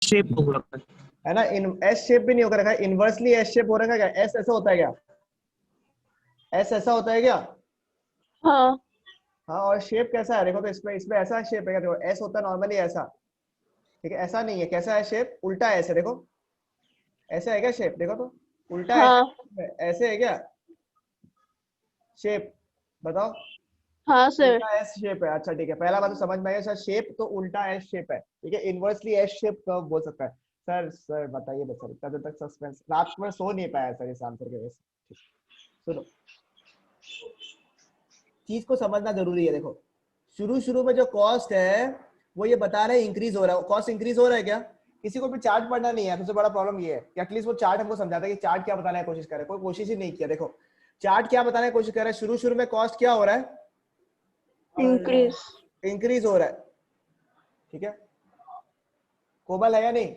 Shape हो रखा है ना, इन एस शेप भी नहीं होकर रखा है, इनवर्सली एस शेप हो रखा है क्या? एस ऐसा होता है क्या? एस ऐसा होता है क्या? हाँ हाँ, और शेप कैसा है देखो, तो इसमें इसमें ऐसा शेप है क्या? देखो एस होता है नॉर्मली ऐसा, ठीक है, ऐसा नहीं है, कैसा है शेप? उल्टा ऐसे, देखो ऐसा है क्या शेप? देखो तो उल्टा हाँ ऐसे ऐसे है क्या शेप? बताओ। हाँ सर। उल्टा एस शेप है, अच्छा ठीक है, पहला बात तो समझ में आया सर, शेप तो उल्टा एस शेप है, ठीक है, इनवर्सली एस शेप कब बोल सकता है? सर सर बताइए ना सर, इतना देर तक सस्पेंस, रात में सो नहीं पाया सर इस आंसर के वजह से। सुनो, चीज को समझना जरूरी है, देखो शुरू शुरू में जो कॉस्ट है वो ये बता रहे हैं इंक्रीज हो रहा है, कॉस्ट इंक्रीज हो रहा है क्या? किसी को भी चार्ट पढ़ना नहीं है, सबसे बड़ा प्रॉब्लम ये है कि एटलीस्ट वो चार्ट हमको समझाता है कि चार्ट क्या बताने की कोशिश करे, कोई कोशिश ही नहीं किया। देखो चार्ट क्या बताने की कोशिश कर रहा है, शुरू शुरू में कॉस्ट क्या हो रहा है? इंक्रीज। इंक्रीज हो रहा है, ठीक है, कोमल है या नहीं?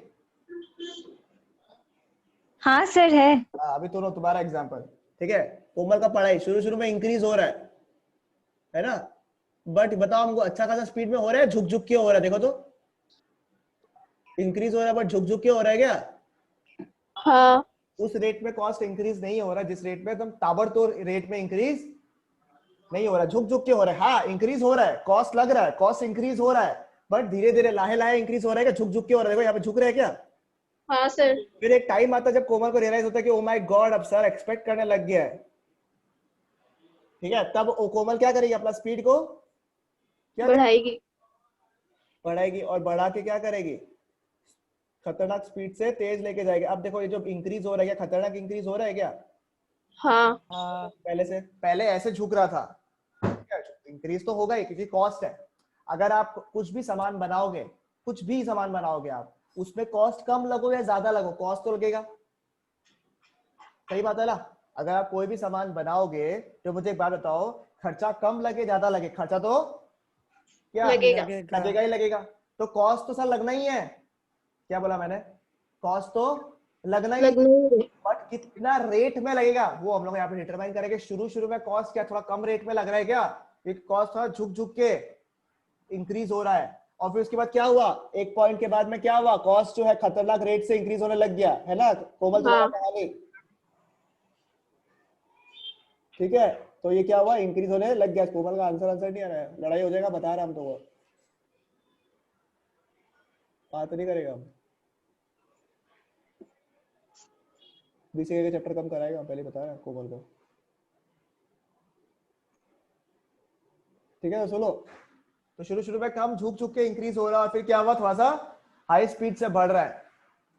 हाँ सर है। हाँ, अभी तो तुम्हारा एग्जांपल, ठीक है, कोमल का पढ़ाई शुरू शुरू में इंक्रीज हो रहा है ना, बट बताओ हमको अच्छा खासा स्पीड में हो रहा है, झुक झुक के हो रहा है? देखो तो इंक्रीज हो रहा है बट झुक झुक के हो रहा है क्या? हाँ उस रेट में कॉस्ट इंक्रीज नहीं हो रहा जिस रेट में एकदम ताबड़तोड़ रेट में इंक्रीज नहीं हो रहा, झुक झुक के हो रहा है। हाँ इंक्रीज हो रहा है, कॉस्ट लग रहा है, कॉस्ट इंक्रीज हो रहा है, बट धीरे धीरे लाहे लाहे इंक्रीज हो रहा है क्या? झुक झुक के हो रहा है, देखो यहाँ पे झुक रहा है क्या? हाँ सर। फिर एक टाइम आता है जब कोमल को रियलाइज होता है कि ओ माय गॉड अब सर एक्सपेक्ट करने लग गया है, ठीक है, तब कोमल क्या करेगी? अपना स्पीड को क्या बढ़ाएगी। बढ़ाएगी, और बढ़ा के क्या करेगी? खतरनाक स्पीड से तेज लेके जाएगी। अब देखो ये जो इंक्रीज हो रहा है क्या, खतरनाक इंक्रीज हो रहा है क्या? हाँ पहले से, पहले ऐसे झुक रहा था, इंक्रीज तो होगा ही क्योंकि कॉस्ट है। अगर आप कुछ भी सामान बनाओगे, कुछ भी सामान बनाओगे आप, उसमें कॉस्ट कम लगो या ज्यादा लगो, कॉस्ट तो लगेगा, सही बात है ना? अगर आप कोई भी सामान बनाओगे तो मुझे एक बात बताओ, खर्चा कम लगे ज्यादा लगे, खर्चा तो क्या लगेगा। लगेगा ही लगेगा, तो कॉस्ट तो सर लगना ही है। क्या बोला मैंने? कॉस्ट तो लगना ही, बट कितना रेट में लगेगा वो हम लोग यहाँ पे डिटरमाइन करेंगे। शुरू शुरू में कॉस्ट क्या थोड़ा कम रेट में लग रहा है क्या? कॉस्ट थोड़ा झुक झुक के इंक्रीज हो रहा है, और फिर उसके बाद क्या हुआ, एक पॉइंट के बाद में क्या हुआ, कॉस्ट जो है खतरनाक रेट से इंक्रीज होने लग गया, है ना कोमल तुम्हारा कहानी? ठीक है, तो ये क्या हुआ, इंक्रीज होने लग गया। कोमल का आंसर नहीं आ रहा है, लड़ाई हो जाएगा, बता रहा हम तो, वो बात नहीं करेगा, हम बीसीए के चैप्टर कम कराएगा, पहले बता रहा है कोमल को, ठीक है। तो सुनो, तो शुरू शुरू में कम झुक झुक के इंक्रीज हो रहा है, और फिर क्या हुआ, थोड़ा सा हाई स्पीड से बढ़ रहा है।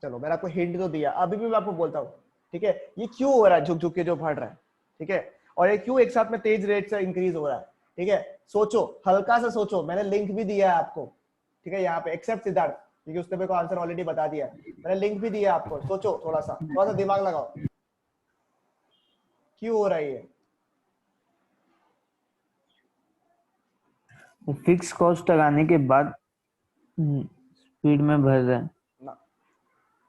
चलो मैंने आपको हिंट तो दिया, अभी भी मैं आपको बोलता हूँ, ठीक है, ये क्यों हो रहा है झुक झुक के जो बढ़ रहा है, ठीक है, और ये क्यों एक साथ में तेज रेट से इंक्रीज हो रहा है, ठीक है। सोचो, हल्का सा सोचो, मैंने लिंक भी दिया है आपको, ठीक है, यहाँ पे एक्सेप्ट सिद्धार्थ, क्योंकि उसने मेरे को आंसर ऑलरेडी बता दिया, मैंने लिंक भी दिया आपको, सोचो थोड़ा सा दिमाग लगाओ, क्यों हो रहा है ये? फिक्स कॉस्ट लगाने के बाद स्पीड में बढ़ रहा है ना,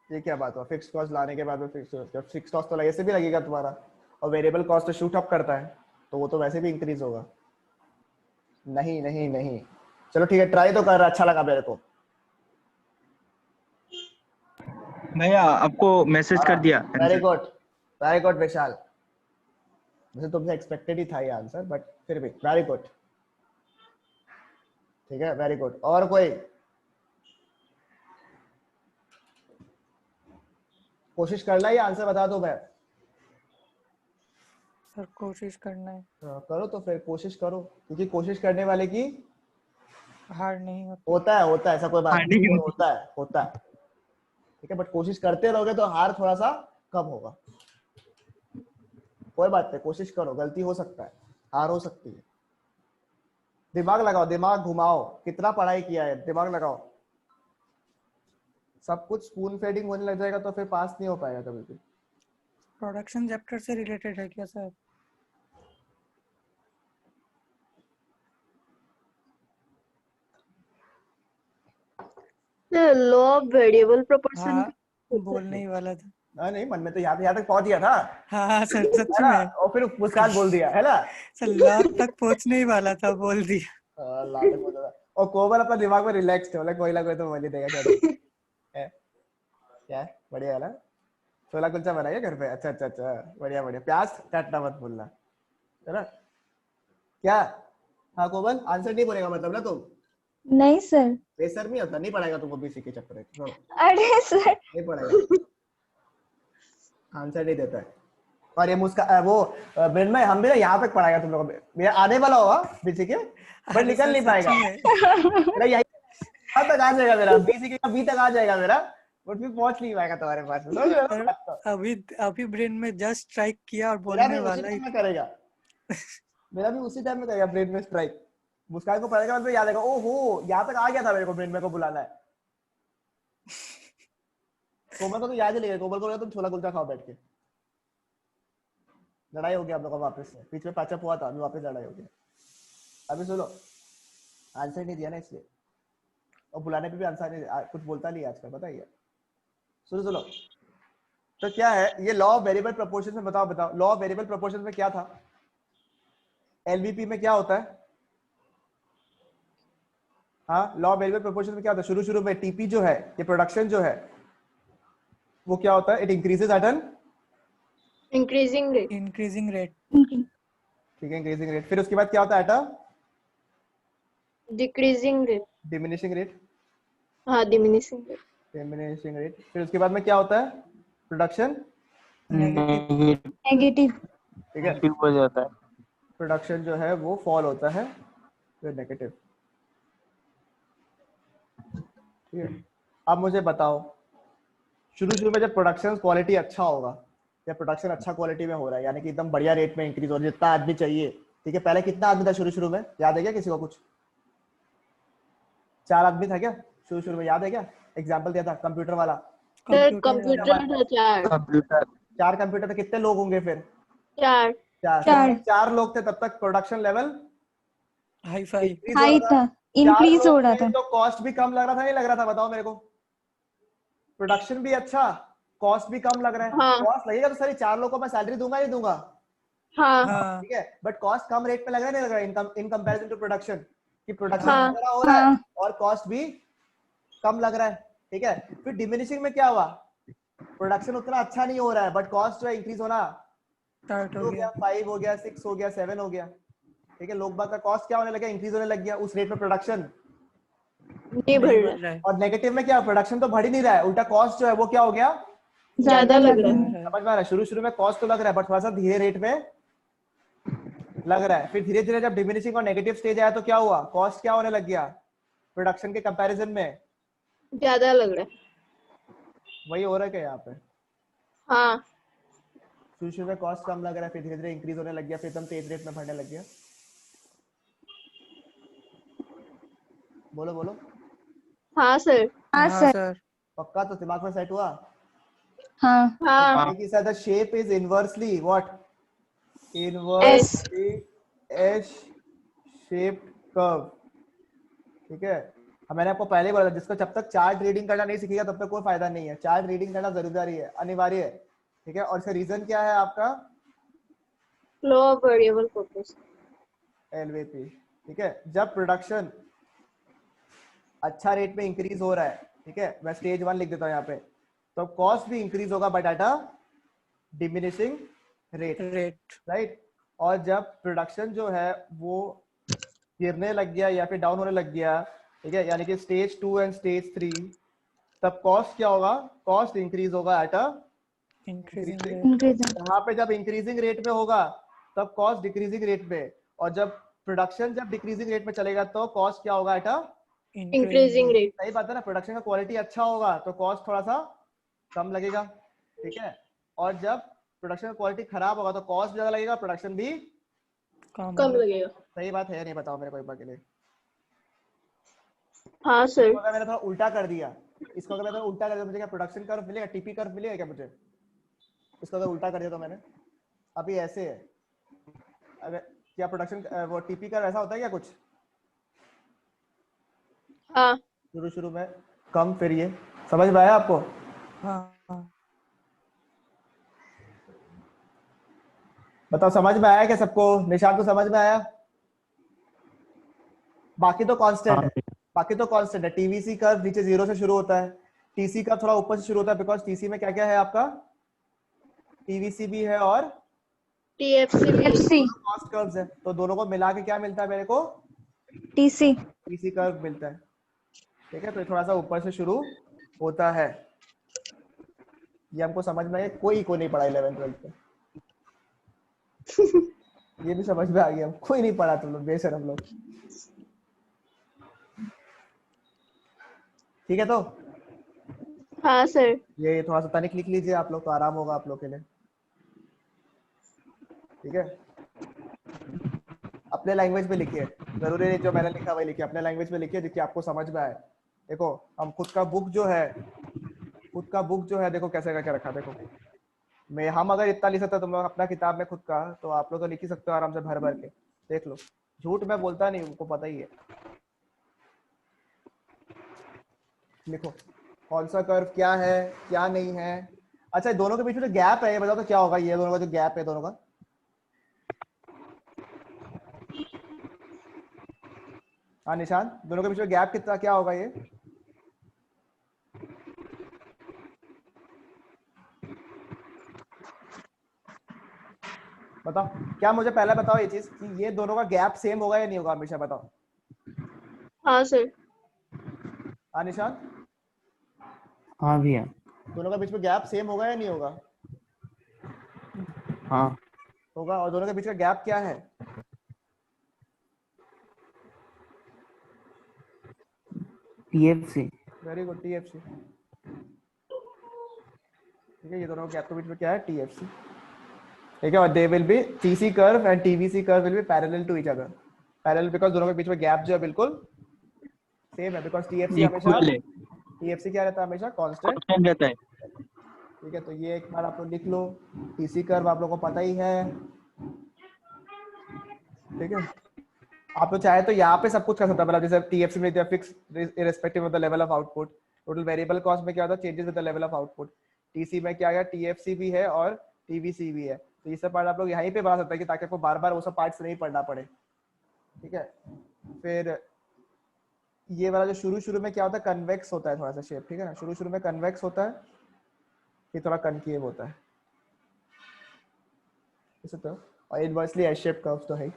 ये क्या बात हुआ, फिक्स कॉस्ट लाने के बाद में फिक्स कॉस्ट तो ऐसे भी लगेगा तुम्हारा, और वेरिएबल कॉस्ट तो शूट अप करता है, तो वो तो वैसे भी इंक्रीज होगा। नहीं नहीं नहीं, चलो ठीक है, ट्राई तो कर रहा, अच्छा लगा मेरे को। भैया आपको मैसेज कर दिया। वेरी गुड, वेरी गुड विशाल, वैसे तुमसे एक्सपेक्टेड ही था ये आंसर, बट फिर भी वेरी गुड, ठीक है, वेरी गुड। और कोई कोशिश करना, ये आंसर बता दो मैं? सर कोशिश करना है। करो तो फिर कोशिश करो, क्योंकि कोशिश करने वाले की हार नहीं होता है, ऐसा कोई बात नहीं, होता है, ठीक है, बट कोशिश करते रहोगे तो हार थोड़ा सा कम होगा, कोई बात नहीं, कोशिश करो, गलती हो सकता है, हार हो सकती है, दिमाग लगाओ, दिमाग घुमाओ, कितना पढ़ाई किया है, दिमाग लगाओ, सब कुछ स्पून फेडिंग होने लग जाएगा तो फिर पास नहीं हो पाएगा कभी भी। प्रोडक्शन चैप्टर से रिलेटेड है क्या sir? Law of variable proportion. हाँ बोलने ही वाला था। नहीं, मन में तो यहाँ तक पहुंच गया था। हाँ सर सच में। और फिर मुस्कान बोल दिया है ना सर लॉ तक पहुंचने ही वाला था, बोल दिया। और कोमल अपना दिमाग में रिलैक्स थे, कोई ना कोई तो बोल ही देगा, क्या है? बढ़िया है ना? छोला कुलचा बनाया घर पे? अच्छा अच्छा अच्छा, बढ़िया बढ़िया। प्याज काटना मत भूलना, है ना? क्या? हाँ कोमल, आंसर नहीं बोलेगा मतलब ना तुम? नहीं सर। बेसर नहीं होता, नहीं पढ़ाएगा तुमको बीसी के चक्कर में, छोड़ो, अरे सर। नहीं पढ़ाएगा, आंसर नहीं देता है। और ये वो ब्रेन में हम भी ना यहाँ तक पढ़ाएगा तुम लोगों को, मेरा आने वाला होगा बीसी के, बट अरे निकल सर नहीं पाएगा सच्ची में। मेरा, यही यहाँ तक आ जाएगा मेरा, बीसी के बी तक आ जाएगा मेरा, बट फिर पहुंच नहीं पाएगा तुम्हारे पास। समझ रहे हो ना और बात को? अभी अभी ब्रेन में जस्ट स्ट्राइक किया और मेरा बोलने भी उसी वाला ही टाइम में करेगा, मेरा भी उसी टाइम में करेगा ब्रेन में स्ट्राइक। मुस्कान को पढ़ेगा मतलब याद आएगा, ओहो यहाँ तक आ गया था मेरे को, ब्रेन में को बुलाना है। कोमल को तो याद ही नहीं है, कोमल को तुम छोला कुलचा खाओ बैठ के। लड़ाई हो गया आप लोगों का वापस से, बीच में पैचअप हुआ था, अभी वापस लड़ाई हो गया। अभी सुनो, आंसर नहीं दिया ना इसलिए, और बुलाने पे भी आंसर नहीं, कुछ बोलता नहीं आजकल, पता ही है। सुनो सुनो, तो क्या है ये लॉ ऑफ वेरिएबल प्रोपोर्शन में? बताओ बताओ, लॉ ऑफ वेरिएबल प्रोपोर्शन में क्या था? एलवीपी में क्या होता है? हाँ, लॉ ऑफ वेरिएबल प्रोपोर्शन में क्या होता है? शुरू शुरू में टीपी जो है, ये प्रोडक्शन जो है, वो क्या होता है? It increases eight an increasing rate. Increasing rate. ठीक है, इंक्रीजिंग रेट। फिर उसके बाद क्या होता है? At a decreasing rate. Diminishing rate. हाँ, डिमिनिशिंग रेट। Diminishing rate. फिर उसके बाद में क्या होता है? Production negative. ठीक है, नेगेटिव हो जाता है। प्रोडक्शन जो है वो फॉल होता है, फिर नेगेटिव। ठीक है, अब मुझे बताओ, शुरू शुरू में जब प्रोडक्शन क्वालिटी अच्छा होगा, या प्रोडक्शन अच्छा क्वालिटी में हो रहा है, यानी कि एकदम बढ़िया रेट में इंक्रीज हो रहा है, जितना आदमी चाहिए, ठीक है? पहले कितना आदमी था शुरू शुरू में, याद है क्या किसी को? कुछ 4 आदमी था क्या शुरू शुरू में? याद है क्या? एग्जाम्पल दिया था कंप्यूटर वाला, सर कंप्यूटर था 4। कंप्यूटर 4 कंप्यूटर, तो कितने लोग होंगे फिर? 4। 4 लोग थे, तब तक production level hi fi. High था, इंक्रीज हो रहा था। तो कॉस्ट भी कम लग रहा था, नहीं लग रहा था? बताओ मेरे को, प्रोडक्शन भी अच्छा, कॉस्ट भी कम लग रहा है। हाँ। कॉस्ट लगेगा तो सारी 4 लोगों को मैं सैलरी दूंगा नहीं दूंगा? हाँ। हाँ। ठीक है, बट कॉस्ट कम रेट पे लग रहा है नहीं लग रहा है इन कंपैरिजन टू प्रोडक्शन, कि प्रोडक्शन हाँ। ज्यादा हो रहा है और कॉस्ट भी कम लग रहा है। ठीक है, फिर डिमिनिशिंग में क्या हुआ? प्रोडक्शन उतना अच्छा नहीं हो रहा है, बट कॉस्ट जो है इंक्रीज होना स्टार्ट हो गया, 5 हो गया, 6 हो गया, 7 हो गया। ठीक है, लोग बाग का कॉस्ट क्या होने लगा? इंक्रीज होने लग गया, उस रेट में प्रोडक्शन नहीं बढ़ रहा है। और नेगेटिव में क्या? प्रोडक्शन तो बढ़ ही नहीं रहा है, उल्टा कॉस्ट जो है वो क्या हो गया? ज्यादा लग रहा है। समझ में आ रहा है? शुरू शुरू में कॉस्ट तो लग रहा है, बट थोड़ा सा धीरे रेट में लग रहा है। फिर धीरे धीरे जब डिमिनिशिंग और नेगेटिव स्टेज आया तो क्या हुआ? कॉस्ट क्या होने लग गया प्रोडक्शन के कंपैरिजन में? ज्यादा लग रहा है। वही हो रहा है क्या यहाँ पे? हाँ। शुरू शुरू में कॉस्ट कम लग रहा है, फिर धीरे धीरे इंक्रीज होने लग गया, फिर एकदम तेज रेट में बढ़ने लग गया। बोलो बोलो। हाँ सर। हाँ हाँ सर। सर। पक्का? तो दिमाग में सेट हुआ? हाँ। हाँ। the shape is inversely what? Inversely S shaped curve। ठीक है, अब मैंने आपको पहले बोला था, जिसको जब तक चार्ट रीडिंग करना नहीं सीखेगा तब तक कोई फायदा नहीं है। चार्ट रीडिंग करना जरूरी है, अनिवार्य है। ठीक है, और इसका रीजन क्या है आपका? Law of variable proportion. LVP. ठीक है, जब प्रोडक्शन अच्छा रेट में इंक्रीज हो रहा है, ठीक है, मैं स्टेज 1 लिख देता हूँ यहाँ पे, तो कॉस्ट भी इंक्रीज होगा but at a diminishing rate, right? और जब प्रोडक्शन जो है वो गिरने लग गया या फिर डाउन होने लग गया, ठीक है, यानी कि स्टेज 2 एंड स्टेज 3, तब कॉस्ट क्या होगा? कॉस्ट इंक्रीज होगा एट अ इंक्रीजिंग। यहाँ पे जब इंक्रीजिंग रेट में होगा तब कॉस्ट डिक्रीजिंग रेट में, और जब प्रोडक्शन जब डिक्रीजिंग रेट में चलेगा तो कॉस्ट क्या होगा? At a increasing rate. सही बात है ना? प्रोडक्शन का क्वालिटी अच्छा होगा तो कॉस्ट थोड़ा सा कम लगेगा। ठीक है, और जब प्रोडक्शन का क्वालिटी खराब होगा तो कॉस्ट ज्यादा लगेगा, प्रोडक्शन भी कम लगेगा। सही बात है, नहीं? बताओ मेरे को एक बार के लिए। हाँ सर। अगर मैंने थोड़ा उल्टा कर दिया, इसको अगर मैं थोड़ा उल्टा कर दिया, मुझे क्या प्रोडक्शन कर्व मिलेगा? टीपी कर्व मिलेगा क्या मुझे? इसको अगर उल्टा कर दिया तो मैंने, अभी ऐसे है, अगर क्या प्रोडक्शन वो टीपी कर्व ऐसा होता है क्या कुछ? हाँ। शुरू शुरू में कम, फिर ये। समझ में आया आपको? हाँ। बताओ समझ में आया क्या सबको? निशान को समझ में आया? बाकी तो कांस्टेंट है, बाकी तो कांस्टेंट है। टीवीसी कर्व नीचे 0 से शुरू होता है, टीसी का थोड़ा ऊपर से शुरू होता है बिकॉज टीसी में क्या क्या है आपका, टीवीसी भी है और TFC भी FC कॉस्ट कर्व्स है, तो दोनों को मिला के क्या मिलता है मेरे को, TC टीसी कर्व मिलता है। ठीक है, तो ये थोड़ा सा ऊपर से शुरू होता है। ये हमको समझ में आया, कोई को नहीं पढ़ा 11th 12th पे। ये भी समझ में आ गया, कोई नहीं पढ़ा तुम लोग, बेशरम लोग। ठीक है, तो हाँ सर। ये थोड़ा सा तनिक लिख लीजिए आप लोग, तो आराम होगा आप लोग के लिए। ठीक है, अपने लैंग्वेज में लिखिए, जरूरी नहीं जो मैंने लिखा वही लिखिए, अपने लैंग्वेज में लिखिए जिसकी आपको समझ में आए। देखो हम खुद का बुक जो है देखो कैसे करके रखा, देखो मैं हम अगर इतना लिख सकते तुम लोग अपना किताब में खुद का, तो आप लोग तो लिख ही सकते हो आराम से भर भर के। देख लो, झूठ मैं बोलता नहीं, उनको पता ही है। लिखो कौन सा कर्व क्या है क्या नहीं है। अच्छा, दोनों के बीच में जो गैप है ये बताओ तो क्या होगा, ये दोनों का जो गैप है दोनों का, हाँ निशान, दोनों के बीच में गैप कितना क्या होगा ये, बताओ। क्या मुझे पहले बताओ ये चीज कि ये दोनों का गैप सेम होगा या नहीं होगा, हमेशा बताओ। हाँ सर। हाँ निशान, हाँ भैया। दोनों के बीच में गैप सेम होगा या नहीं होगा, हाँ होगा। और दोनों के बीच का गैप क्या है, TFC। Very good, TFC. ठीक है, ये दोनों गैप के बीच में क्या है, टीएफसी। ठीक है, और they will be TC curve and TVC curve will be parallel to each other, parallel because दोनों के बीच में गैप जो है बिल्कुल सेम है, बिकॉज़ टीएफसी हमेशा, इक्वल है, टीएफसी क्या रहता है, हमेशा कांस्टेंट कांस्टेंट रहता है। ठीक है, तो ये एक बार आप लोग लिख लो, टीसी कर्व आप लोगों को पता ही है। ठीक है, आप लोग चाहे तो यहाँ पे सब कुछ कर सकते हैं, मतलब जैसे टीएफसी में fix irrespective of the level of output, total variable cost में क्या होता है, changes with the level of output. TC में क्या है, टीएफसी भी है और टीवीसी भी है, तो ये सब पार्ट आप लोग यहीं पे बना सकते हैं कि ताकि आपको बार बार वो सब पार्ट्स नहीं पढ़ना पड़े। ठीक है, फिर ये वाला जो शुरू में क्या होता है, कन्वेक्स होता है थोड़ा सा शेप। ठीक है ना, शुरू में कन्वेक्स होता है, ये थोड़ा कनकेव होता है इसे तो, और इनवर्सली एस शेप कर्व्स तो है।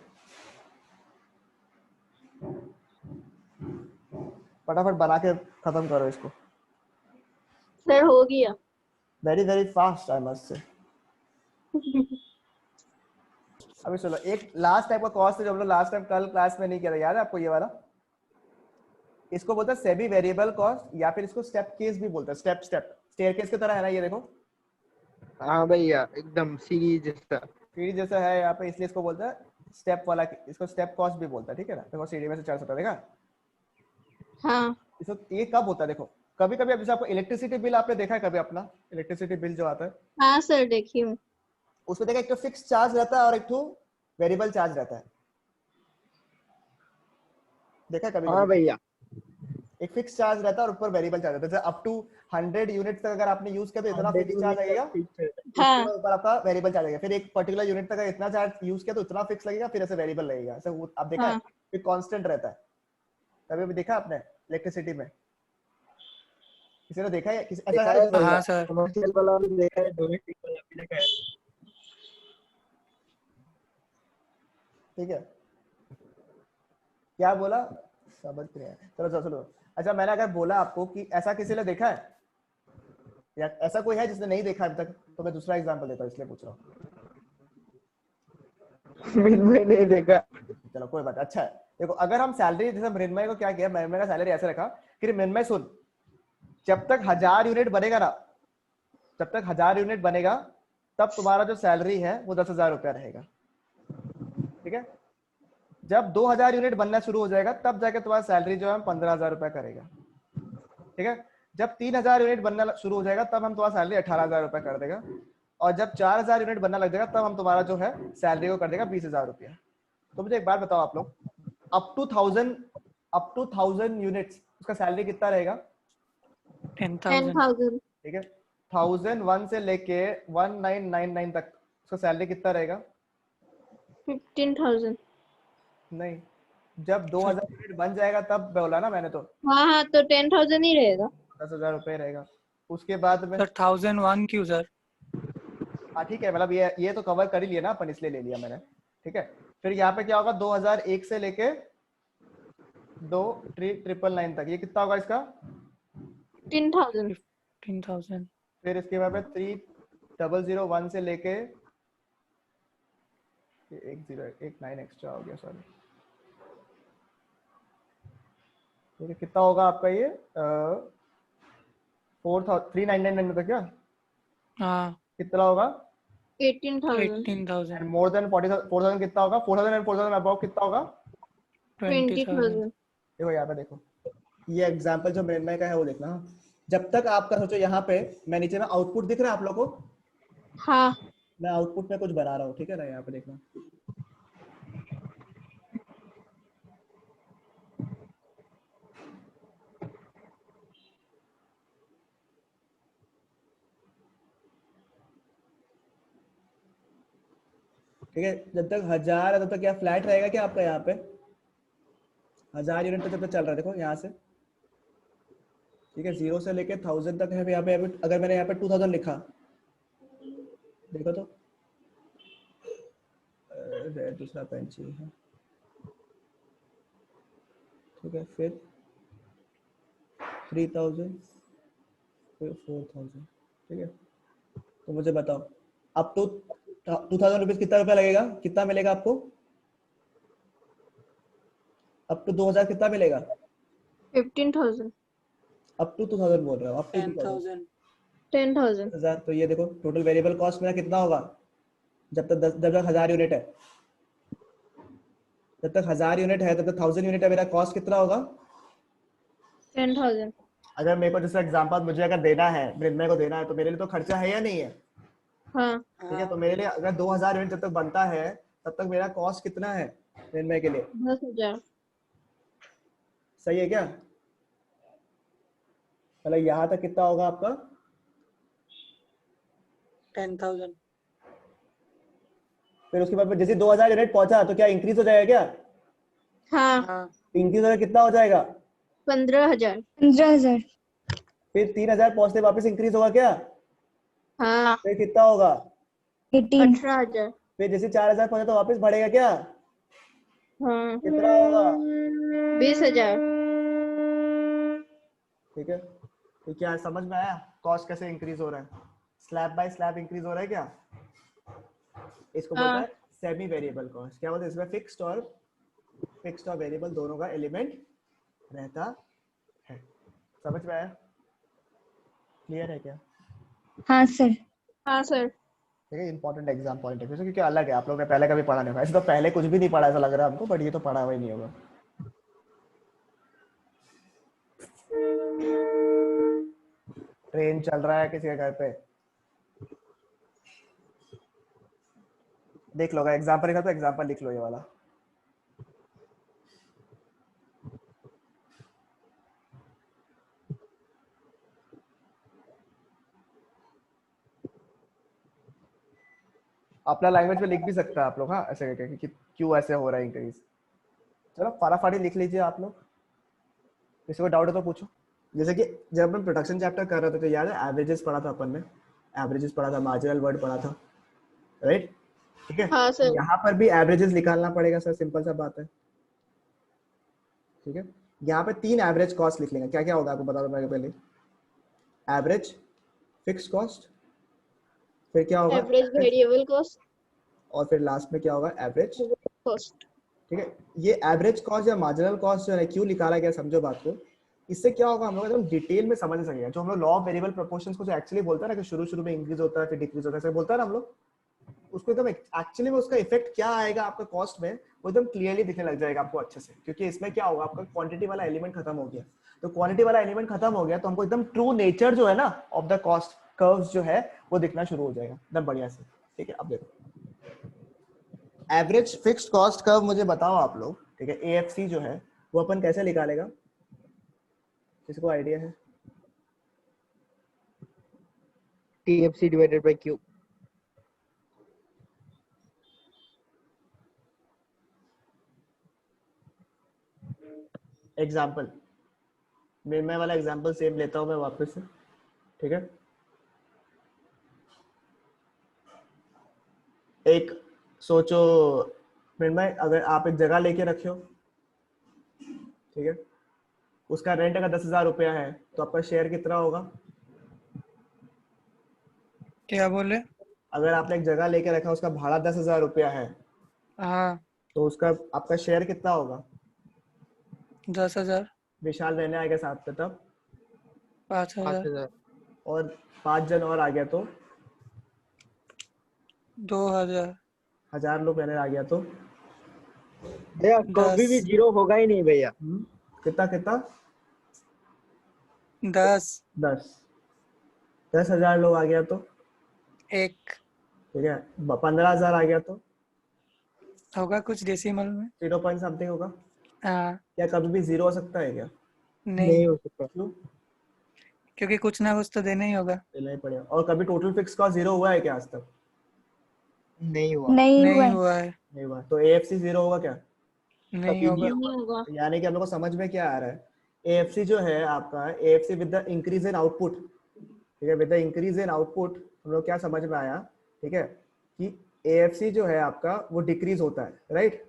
फटाफट बना के खत्म करो इसको, सर हो गया। Very very fast I must say. अभी चलो एक लास्ट टाइप का कॉस्ट जो हम लोग लास्ट टाइम कल क्लास में नहीं किया था, याद है आपको ये वाला, इसको बोलते हैं सेमी वेरिएबल कॉस्ट, या फिर इसको स्टेप केस भी बोलते हैं, स्टेप स्टेयरकेस की तरह है ना, ये देखो हाँ भैया, एकदम सीढ़ी जैसा है यहाँ पे, इसलिए इसको बोलते हैं स्टेप वाला, इसको स्टेप कॉस्ट भी बोलता है। ठीक है ना, देखो सीढ़ी में से चढ़ सकता है, देखा। हाँ इसको ये कब होता है, देखो कभी कभी अब जैसे आपको इलेक्ट्रिसिटी बिल आपने देखा है कभी, अपना इलेक्ट्रिसिटी बिल जो आता है हाँ सर देखी हूँ। उसमें देखा एक तो फिक्स चार्ज रहता है और एक तो वेरिएबल चार्ज रहता है, देखा कभी? हाँ भैया, एक फिक्स चार्ज रहता है और ऊपर वेरिएबल चार्ज रहता है। जैसे अप टू 100 यूनिट तक अगर आपने यूज किया तो इतना फिक्स चार्ज आएगा, हाँ उसके ऊपर आपका वेरिएबल चार्ज आएगा। फिर एक पर्टिकुलर यूनिट तक इतना चार्ज यूज किया तो इतना फिक्स लगेगा, फिर ऐसे वेरिएबल लगेगा। ऐसे आप देखा है, हाँ। फिर कांस्टेंट रहता है। कभी भी देखा आपने इलेक्ट्रिसिटी में, किसी ने देखा है किसी ऐसा है? हाँ सर। कमर्शियल वाला भी देखा है, डोमेस्टिक वाला भी देखा है। ठीक है, क्या बोला समझ नहीं आया, चलो चलो। अच्छा, मैंने अगर बोला आपको कि ऐसा किसी ने देखा है या ऐसा कोई है जिसने नहीं देखा अभी तक, तो मैं दूसरा एग्जांपल देता हूँ, इसलिए पूछ रहा हूँ। मैंने नहीं देखा। चलो कोई बात। अच्छा है, देखो अगर हम सैलरी, जैसे मृन्मय को क्या किया, मृन्मय का सैलरी ऐसे रखा कि मृन्मय सुन, जब तक 1000 यूनिट बनेगा ना, जब तक 1000 यूनिट बनेगा तब तुम्हारा जो सैलरी है वो 10,000 रुपया रहेगा। ठीक है, जब 2000 यूनिट बनना शुरू हो जाएगा तब जाके तुम्हारा सैलरी जो है 15,000 रुपया करेगा। ठीक है, जब 3000 यूनिट बनना शुरू हो जाएगा तब हम तुम्हारा सैलरी 18,000 रुपया कर देगा, और जब 4000 यूनिट बनना लग जाएगा तब हम तुम्हारा जो है सैलरी को कर देगा 20,000 रुपया। तो मुझे एक बात बताओ आप लोग, अप टू 1000 यूनिट्स उसका सैलरी कितना रहेगा? 10,000। ठीक है, 1001 से लेके 1999 तक उसका सैलरी कितना रहेगा? 15,000। नहीं, जब 2000 यूनिट बन जाएगा तब बोला ना मैंने तो। हाँ हाँ, तो 10,000 ही रहेगा। 10,000 रुपए रहेगा। उसके बाद में सर 1001 क्यों सर? हाँ ठीक है, मतलब ये तो कवर कर ही लिया ना अपन, इसलिए ले लिया मैंने। ठीक है, फिर यहाँ पे क्या होगा 2001 से लेके 2,999 तक, ये कितना होगा इसका? 15,000। 15,000। फिर इसके बाद में 3,001 से लेके 1,019 एक्स्ट्रा हो गया, सॉरी। ठीक है, कितना होगा आपका ये 3,999 तक क्या हाँ कितना होगा? 18,000। 18,000। एंड मोर देन 4,000 कितना होगा? 4,000 एंड 4,000 अबाउ कितना होगा? 20,000। 20,000। देखो यहाँ पे देखो, ये एग्जांपल जो मृण्मय का है वो देखना। जब तक आपका सोचो यहाँ पे, मैं नीचे में आउटपुट दिख रहा है आप लोगों को? हाँ मैं आउटपुट में कुछ बना रहा हूँ, ठीक है ना, यहाँ पे देखना। ठीक है, जब तक 1,000 है तब तक क्या फ्लैट रहेगा क्या आपका? यहाँ पे 1,000 यूनिट तक जब तक चल रहा है, देखो यहाँ से, ठीक है, 0 से लेके 1,000 तक है। यहाँ पे अगर मैंने यहाँ पे 2,000 लिखा, देखो तो दूसरा पेन चाहिए है। ठीक है, फिर 3,000, फिर 4,000। ठीक है, तो मुझे बताओ अब तो 2,000 रुपीज कितना रुपया लगेगा, कितना मिलेगा आपको? अब तो 2,000 कितना मिलेगा? 15,000। अब तो 2,000 बोल रहा हूँ, अब तो 10,000। 10,000। 10,000। तो ये देखो टोटल वेरिएबल कॉस्ट मेरा कितना होगा जब तक 1,000 यूनिट है? जब तक 1,000 यूनिट है तब तक 1,000 यूनिट है, मेरा कॉस्ट कितना होगा? 10,000। अगर मेरे को जैसे एग्जांपल मुझे अगर देना है, मृण्मय को देना है, तो मेरे लिए तो खर्चा है या नहीं है? हाँ ठीक है, तो मेरे लिए अगर 2,000 यूनिट जब तक बनता है तब तक मेरा कॉस्ट कितना है मृण्मय के लिए? 10,000। सही है क्या? मतलब यहाँ तक कितना होगा आपका? 10,000। फिर उसके बाद में जैसे 2,000 यूनिट पहुंचा तो क्या इंक्रीज हो जाएगा क्या? हाँ हाँ इंक्रीज होकर कितना हो जाएगा? 15,000। 15,000। फिर 3,000 पहुंचते वापस इंक्रीज होगा क्या? हाँ फिर कितना होगा? 18। 18,000। फिर जैसे 4,000 पहुंचा तो वापस बढ़ेगा क्या? हाँ कितना होगा? 20,000। ठीक है, तो क्या समझ में आया कॉस्ट कैसे इंक्रीज हो रहा है? स्लैब बाय स्लैब इंक्रीज हो रहा है क्या? इसको बोलता हाँ है सेमी वेरिएबल कॉस्ट। क्या बोलते हैं इसमें? फिक्स्ड और वेरिएबल दोनों का एलिमेंट रहता है। समझ में आया? क्लियर है क्या? हाँ सर। हाँ सर। ठीक है, इंपॉर्टेंट एग्जाम पॉइंट है क्योंकि अलग है, आप लोग ने पहले कभी पढ़ा नहीं होगा। ऐसे तो पहले कुछ भी नहीं पढ़ा ऐसा लग रहा है हमको, बट ये तो पढ़ा हुआ ही नहीं होगा। ट्रेन चल रहा है किसी के घर पे, देख लो, एग्जाम्पल लिखा तो एग्जाम्पल लिख लो ये वाला। अपना लैंग्वेज में लिख भी सकता है आप लोग, हाँ ऐसे करके कि क्यों ऐसे हो रहा है इंक्रीज। चलो फटाफट लिख लीजिए आप लोग, किसी को डाउट है तो पूछो। जैसे कि जब हम प्रोडक्शन चैप्टर कर रहे थे तो याद है एवरेजेस पढ़ा था अपन ने, एवरेजेस पढ़ा था, मार्जिनल वर्ड पढ़ा था, राइट? ठीक है, हाँ सर। यहाँ पर भी एवरेजेस निकालना पड़ेगा सर, सिंपल सा बात है। ठीक है, यहाँ पे 3 एवरेज कॉस्ट लिख लेंगे। क्या क्या होगा आपको बता दो मैं पहले। एवरेज फिक्स कॉस्ट, फिर क्या होगा? एवरेज वेरिएबल कॉस्ट और फिर लास्ट में क्या होगा? Average cost. ठीक है, ये एवरेज कॉस्ट या मार्जिनल कॉस्ट जो है क्यों निकाला गया समझो बात को। इससे क्या होगा हम लोग एकदम डिटेल में समझ सकेंगे। जो हम लोग लॉ ऑफ वेरिएबल प्रोपोर्शंस को जो एक्चुअली बोलता है ना कि शुरू में इंक्रीज होता है फिर डिक्रीज होता है, ऐसे बोलता है ना हम लोग, उसको एकदम एक्चुअली में उसका इफेक्ट क्या आएगा आपका कॉस्ट में वो एकदम क्लियरली दिखने लग जाएगा आपको अच्छे से। क्योंकि इसमें क्या होगा, आपका क्वांटिटी वाला एलिमेंट खत्म हो गया। तो क्वांटिटी वाला एलिमेंट खत्म हो गया तो हमको एकदम ट्रू नेचर जो है ना ऑफ द कॉस्ट कर्व्स जो है वो दिखना शुरू हो जाएगा एकदम बढ़िया से। ठीक है, अब देखो एवरेज फिक्स्ड कॉस्ट कर्व मुझे बताओ आप लोग। ठीक है, एएफसी जो है वो अपन कैसे निकालेगा, किसी को आइडिया है? TFC divided by Q. Example मैं वाला एग्जांपल सेम लेता हूँ मैं वापस से, ठीक है। एक सोचो मृण्मय, अगर आप एक जगह लेके रखे हो, ठीक है, उसका रेंट अगर 10,000 रुपया है तो आपका शेयर कितना होगा? क्या बोले? अगर आपने एक जगह लेके रखा, उसका भाड़ा 10,000 रुपया है, हाँ, तो उसका आपका शेयर कितना होगा? 10,000, विशाल रहने आ गया साथ में तब, 5,000, 5,000। और 5 जन और आ गया तो 2,000, 1,000 लोग रहने आ गया तो भैया कभी भी 10, जीरो होगा ही नहीं भैया। कितना कितना? 10, 10। 10,000 लोग आ गया तो 1 ठीक है, 15,000 आ गया तो होगा कुछ डेसिमल में। 0 पॉइंट समथिंग होगा। हाँ, क्या कभी भी जीरो हो सकता है क्या? नहीं, नहीं हो सकता। क्यों? क्योंकि कुछ ना कुछ तो देना ही होगा। देना ही पड़ेगा। और कभी टोटल फिक्स कॉस्ट जीरो हुआ है क्या आज तक? नहीं हुआ। नहीं हुआ नहीं है। हुआ है, नहीं हुआ। तो एएफसी जीरो होगा क्या? नहीं कभी नहीं होगा। नहीं होगा। यानी कि हम लोग को समझ में क्या आ रहा है, एएफसी जो है आपका, AFC with the increase in output, ठीक है, with the increase in output हम लोग क्या समझ में आया, ठीक है, कि एएफसी जो है आपका वो डिक्रीज होता है, राइट,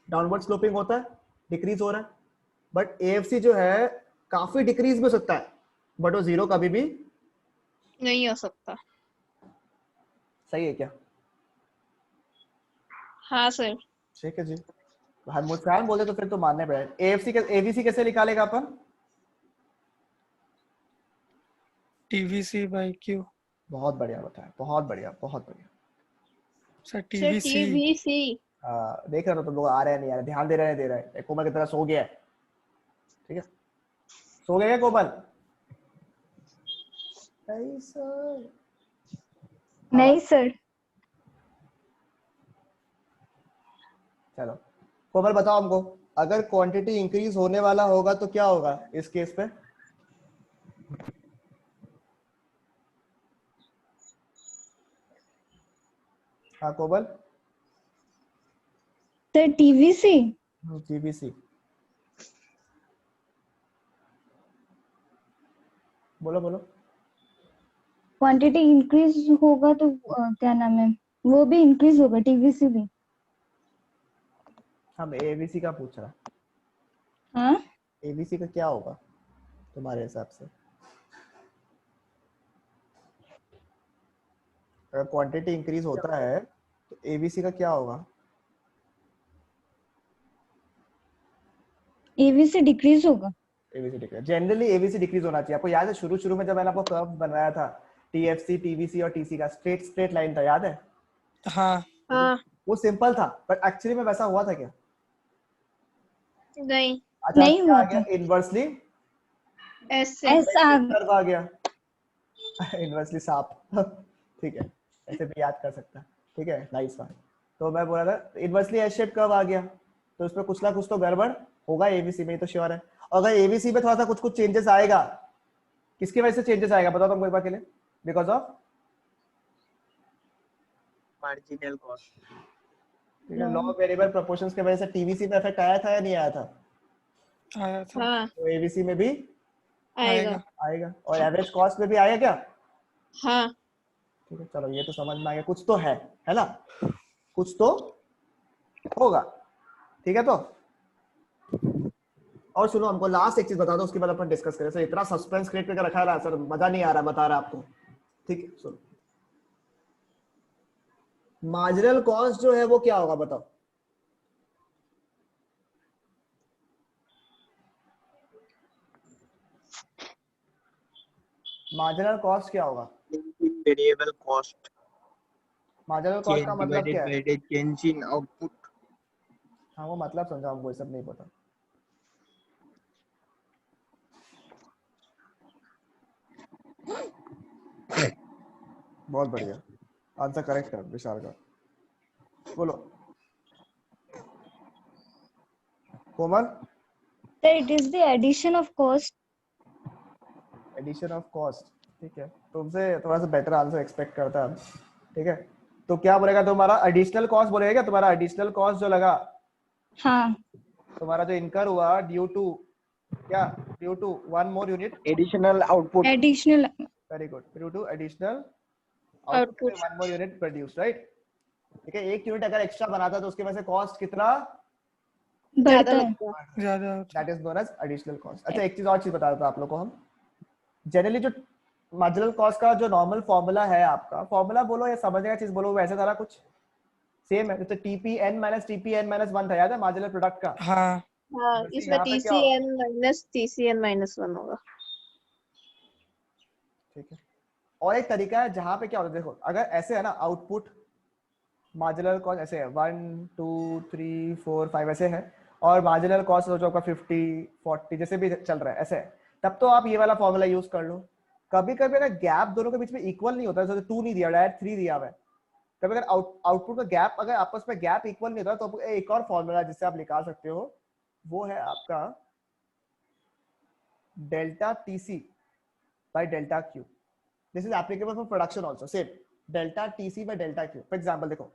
डाउनवर्ड स्लोपिंग होता है, डिक्रीज हो रहा है। बट एएफसी जो है काफी डिक्रीज भी हो सकता है, बट वो जीरो कभी भी नहीं हो सकता। सही है क्या? हाँ सर। ठीक है जी। हम मुस्कान बोले तो फिर तो मानने पड़ेगा। एएफसी के एबीसी कैसे निकालेगा अपन? TVC by Q. बहुत बढ़िया बताया, बहुत बढ़िया, बहुत बढ़िया। Sir sir TVC. टीवीसी। देख रहे हो तुम लोग आ रहे हैं नहीं आ रहे, ध्यान दे रहे हैं, दे रहे हैं। कोमल की तरह सो गया है, ठीक है, सो गया क्या कोमल? नहीं सर। नहीं सर। चलो कोमल बताओ हमको, अगर क्वांटिटी इंक्रीज होने वाला होगा तो क्या होगा इस केस पे? हाँ कोमल। Sir TVC. टीबीसी बोलो बोलो। क्वांटिटी इंक्रीज होगा तो क्या नाम है, वो भी इंक्रीज होगा, टीवीसी भी। हम एबीसी का पूछ रहा, हाँ, एबीसी का क्या होगा तुम्हारे हिसाब से? अगर क्वांटिटी इंक्रीज होता है तो एबीसी का क्या होगा? एवीसी डिक्रीज होगा। ABC decrease, generally ABC decrease होना चाहिए। आपको याद है शुरू शुरू में जब मैंने आपको कर्व बनाया था, टीएफसी टीवीसी और टीसी का स्ट्रेट स्ट्रेट लाइन था, याद है? हाँ, हाँ। वो सिंपल था, बट एक्चुअली में वैसा हुआ था क्या? नहीं। अच्छा नहीं क्या हुआ आ गया? था। इनवर्सली ऐसे। ऐसा कर्व आ गया। इनवर्सली सांप। ठीक है, ऐसे भी याद कर सकता है, ठीक है, नाइस वन। तो मैं बोला था इनवर्सली एस शेप कर्व आ गया, तो उसमें कुछ ना कुछ तो गड़बड़ होगा एबीसी में, तो श्योर है। अगर एबीसी में थोड़ा सा कुछ कुछ चेंजेस आएगा, किसकी वजह से चेंजेस आएगा बताओ तुमको एक बार के लिए? Because of marginal cost. ठीक है, लॉ ऑफ वेरिएबल प्रोपोर्शंस की वजह से टीवीसी में इफेक्ट आया था या नहीं आया था? आया था, हाँ तो एबीसी में भी आएगा। आएगा। आएगा, और एवरेज कॉस्ट में भी आएगा क्या? हाँ। ठीक है, चलो ये तो समझ में आ गया, कुछ तो है ना, कुछ तो होगा, ठीक है। तो और सुनो, हमको लास्ट एक चीज बता दो, उसके बाद अपन डिस्कस करें। सर इतना सस्पेंस क्रिएट करके रखा है सर, मजा नहीं आ रहा बता रहा आपको, ठीक है। सुनो, मार्जिनल कॉस्ट जो है वो क्या होगा बताओ? मार्जिनल कॉस्ट क्या होगा? Variable cost marginal cost change का मतलब डिवाइडेड क्या है? By the change in output. हाँ वो मतलब समझा, हमको ये सब नहीं पता। बहुत बढ़िया, आंसर करेक्ट कर विशाल का। बोलो Komal. Sir it is the addition of cost. Addition of cost, ठीक है, तुमसे थोड़ा सा बेटर आंसर एक्सपेक्ट करता है, ठीक है। तो क्या बोलेगा तुम्हारा? एडिशनल कॉस्ट बोलेगा क्या तुम्हारा? एडिशनल कॉस्ट जो लगा, हाँ। तुम्हारा जो इनकर हुआ ड्यू टू क्या due to one more unit, additional output. Additional very good, due to additional output output one more unit produce, right. ठीक है, एक यूनिट अगर एक्स्ट्रा बनाता है तो उसकी वजह से कॉस्ट कितना, ज्यादा बढ़ता है। लगता है। ज्यादा that is known as additional cost. अच्छा एक चीज और चीज बता देता हूं आप लोग को, हम जनरली जो मार्जिनल कॉस्ट का जो नॉर्मल फॉर्मूला है, आपका फॉर्मूला बोलो या समझने का चीज बोलो, वैसे सारा कुछ सेम है। जैसे टीपीएन माइनस टीपीएन माइनस 1 था, याद है मार्जिनल प्रोडक्ट का। हाँ हाँ, वैसे इसमें यहाँ पे क्या TCN माइनस TCN माइनस 1 होगा। ठीक है, और एक तरीका है जहां पे क्या होता है, देखो अगर ऐसे है ना, आउटपुट मार्जिनल कॉस्ट ऐसे है 1 2 3 4 5 ऐसे है, और मार्जिनल कॉस्ट सोचो आपका 50 40 जैसे भी चल रहा है ऐसे है, तब तो आप ये वाला फॉर्मूला यूज कर लो। कभी कभी अगर गैप दोनों के बीच में इक्वल नहीं होता, जैसे 2 नहीं दिया, डायरेक्ट 3 दिया हुआ है, कभी अगर आउटपुट का गैप, अगर आपस में गैप इक्वल नहीं होता, तो एक और फॉर्मूला जिससे आप निकाल सकते हो, वो है आपका delta TC by delta Q. This is applicable for production also, same delta TC by delta Q. For example देखो,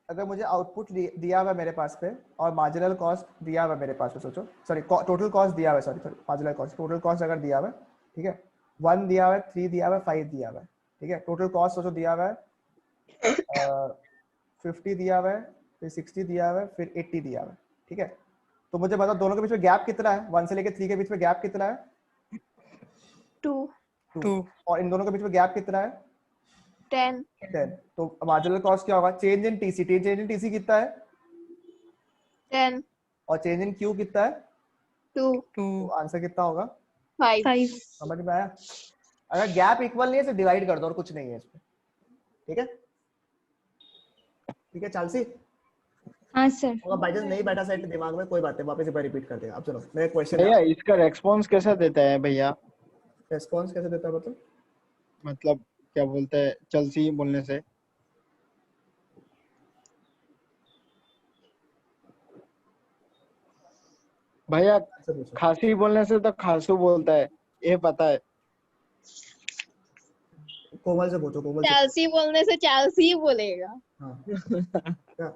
अगर मुझे आउटपुट दिया हुआ है मेरे पास पे, और मार्जिनल कॉस्ट दिया हुआ है मेरे पास पे, सोचो सॉरी टोटल कॉस्ट दिया हुआ है, sorry marginal cost, total cost अगर दिया हुआ है, ठीक है, 1 दिया हुआ है, 3 दिया हुआ है, 5 दिया हुआ है, ठीक है, टोटल कॉस्ट सोचो दिया हुआ है 50 दिया हुआ है, फिर 60 दिया हुआ है, फिर 80 दिया हुआ है, ठीक है। तो मुझे बताओ दोनों के बीच में गैप कितना है, 1 से लेकर 3 के बीच में गैप कितना है, 2 2 और इन दोनों के बीच में गैप कितना है, 10 10। तो मार्जिनल कॉस्ट क्या होगा, change in TC, change in TC कितना है, 10 और चेंज इन क्यू कितना है, 2 तो 2 आंसर कितना होगा, 5। 5। समझ में आया। अगर गैप इक्वल नहीं है तो डिवाइड कर दो, और कुछ नहीं है इसमें, ठीक है। ठीक है चालसी, हाँ सर। और बाई चांस नहीं बैठा सेट दिमाग में, कोई बात नहीं, वापस एक बार रिपीट कर देगा। अब सुनो मेरा क्वेश्चन भैया है, इसका रेस्पॉन्स कैसा देता है भैया? रेस्पॉन्स कैसे देता है मतलब क्या बोलते हैं चलसी बोलने से? भैया आंसर पूछो। खांसी बोलने से तो खांसू बोलता है, ये पता है। कोमल से पूछो, कोमल से। चालसी बोलने से चालसी ही बोलेगा। हाँ क्या?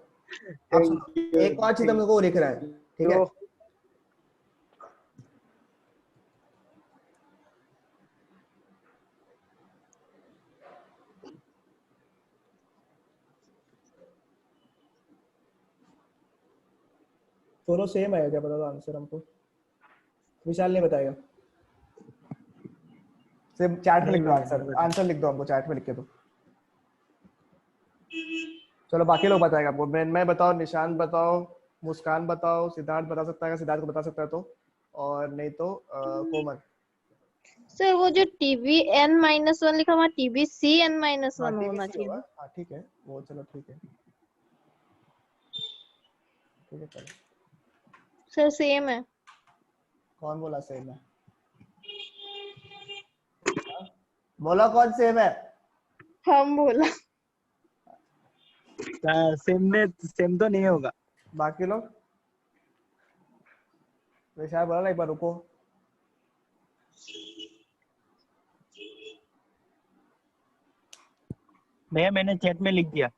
अब सुनो एक और चीज हमको लिख रहा है, ठीक है। दोनों सेम है क्या, बता दो आंसर हमको। विशाल नहीं बताएगा, सिर्फ चैट में लिख दो आंसर, आंसर लिख दो हमको चैट में लिख के दो। चलो बाकी लोग बताएगा आपको, मैं बताओ, निशांत बताओ, मुस्कान बताओ, सिद्धार्थ बता सकता है, सिद्धार्थ को बता सकता है तो, और नहीं तो कोमल। सर वो जो TVN माइनस 1 लिखा, वहाँ TVCN माइनस 1 होना TBC चाहिए। होगा, हाँ ठीक है वो, चलो ठीक है, ठीक है चलो। सर सेम है। कौन बोला सेम है, हाँ? बोला कौन सेम है, हम बोला। सेम तो नहीं होगा। बाकी लोग। विशाल बोला ना, एक बार रुको। भैया मैंने चैट में लिख दिया।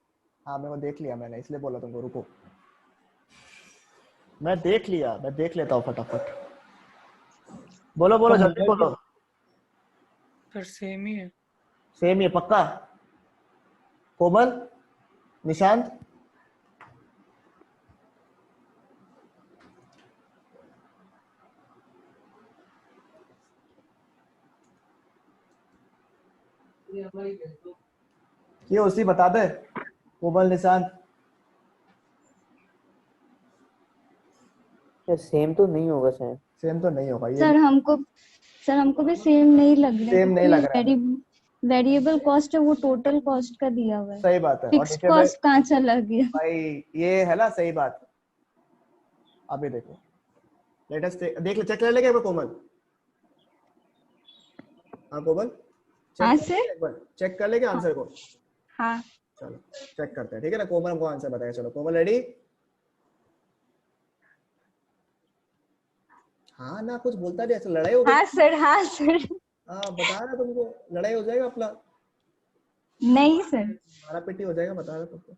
हाँ मैं वो देख लिया, मैंने इसलिए बोला तुमको, रुको मैं देख लिया, मैं देख लेता हूँ फटाफट। बोलो बोलो जल्दी बोलो। सर सेम ही है। सेम ही है पक्का। कोमल, निशांत, ये उसी बता दे, कोमल निशांत। सेम तो नहीं होगा शायद। सेम तो नहीं होगा ये, सर हमको भी सेम नहीं लग रहा है, सेम नहीं लग रहा है। वेरिएबल कॉस्ट है वो टोटल कॉस्ट का दिया हुआ है, सही बात है, और फिक्स नीचे में कॉस्ट कहाँ चला गया। भाई ये है ना सही बात। अभी देखो, लेटेस्ट देख ले, चेक कर लेगा एक बार कोमल। हाँ कोमल, हाँ चेक सर। एक बार चेक कर लेगा आंसर को। हाँ चलो चेक करते हैं, ठीक है ना। कोमल हमको आंसर बताएगा। चलो कोमल रेडी। हाँ ना, कुछ बोलता नहीं, ऐसा लड़ाई हो गई। हाँ सर। हाँ सर। हाँ बता रहा तुमको, लड़ाई हो जाएगा अपना, नहीं सर। मारा पिटी हो जाएगा, बता रहा तुमको।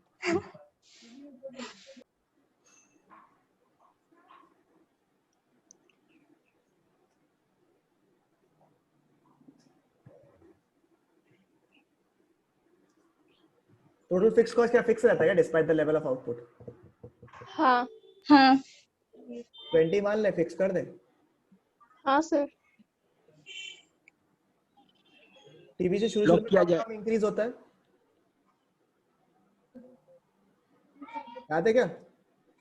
टोटल फिक्स कॉस्ट क्या फिक्स रहता है क्या despite the level of output? हाँ हाँ 20 मान ले, फिक्स कर दे। हाँ सर। टीवी से शुरू लॉक में किया कम जाए। कम इंक्रीज होता है, याद है क्या?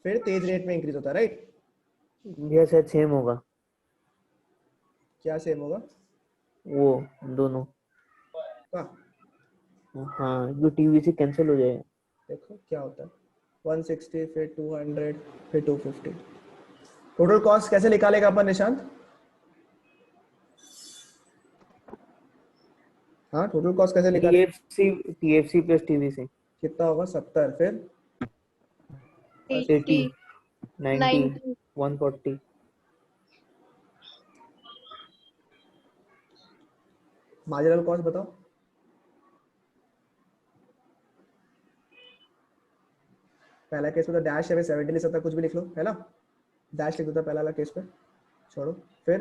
फिर तेज रेट में इंक्रीज होता है, राइट? ये शायद सेम होगा क्या सेम होगा? वो दोनों। का हाँ जो टीवी से कैंसिल हो जाएगा। देखो क्या होता है, 160 फिर 200 फिर 250। टोटल कॉस्ट कैसे निकालेगा अपन निशांत? हाँ टोटल कॉस्ट कैसे निकालेगा? टीएफसी प्लस टीवीसी कितना होगा? 70 फिर 80 80 90 90 140। मार्जिनल कॉस्ट बताओ। पहला केस में तो डैश है, 70 ले सकता, कुछ भी लिख लो, है ना? डैश लिख देता पहला वाला केस पे, छोड़ो। फिर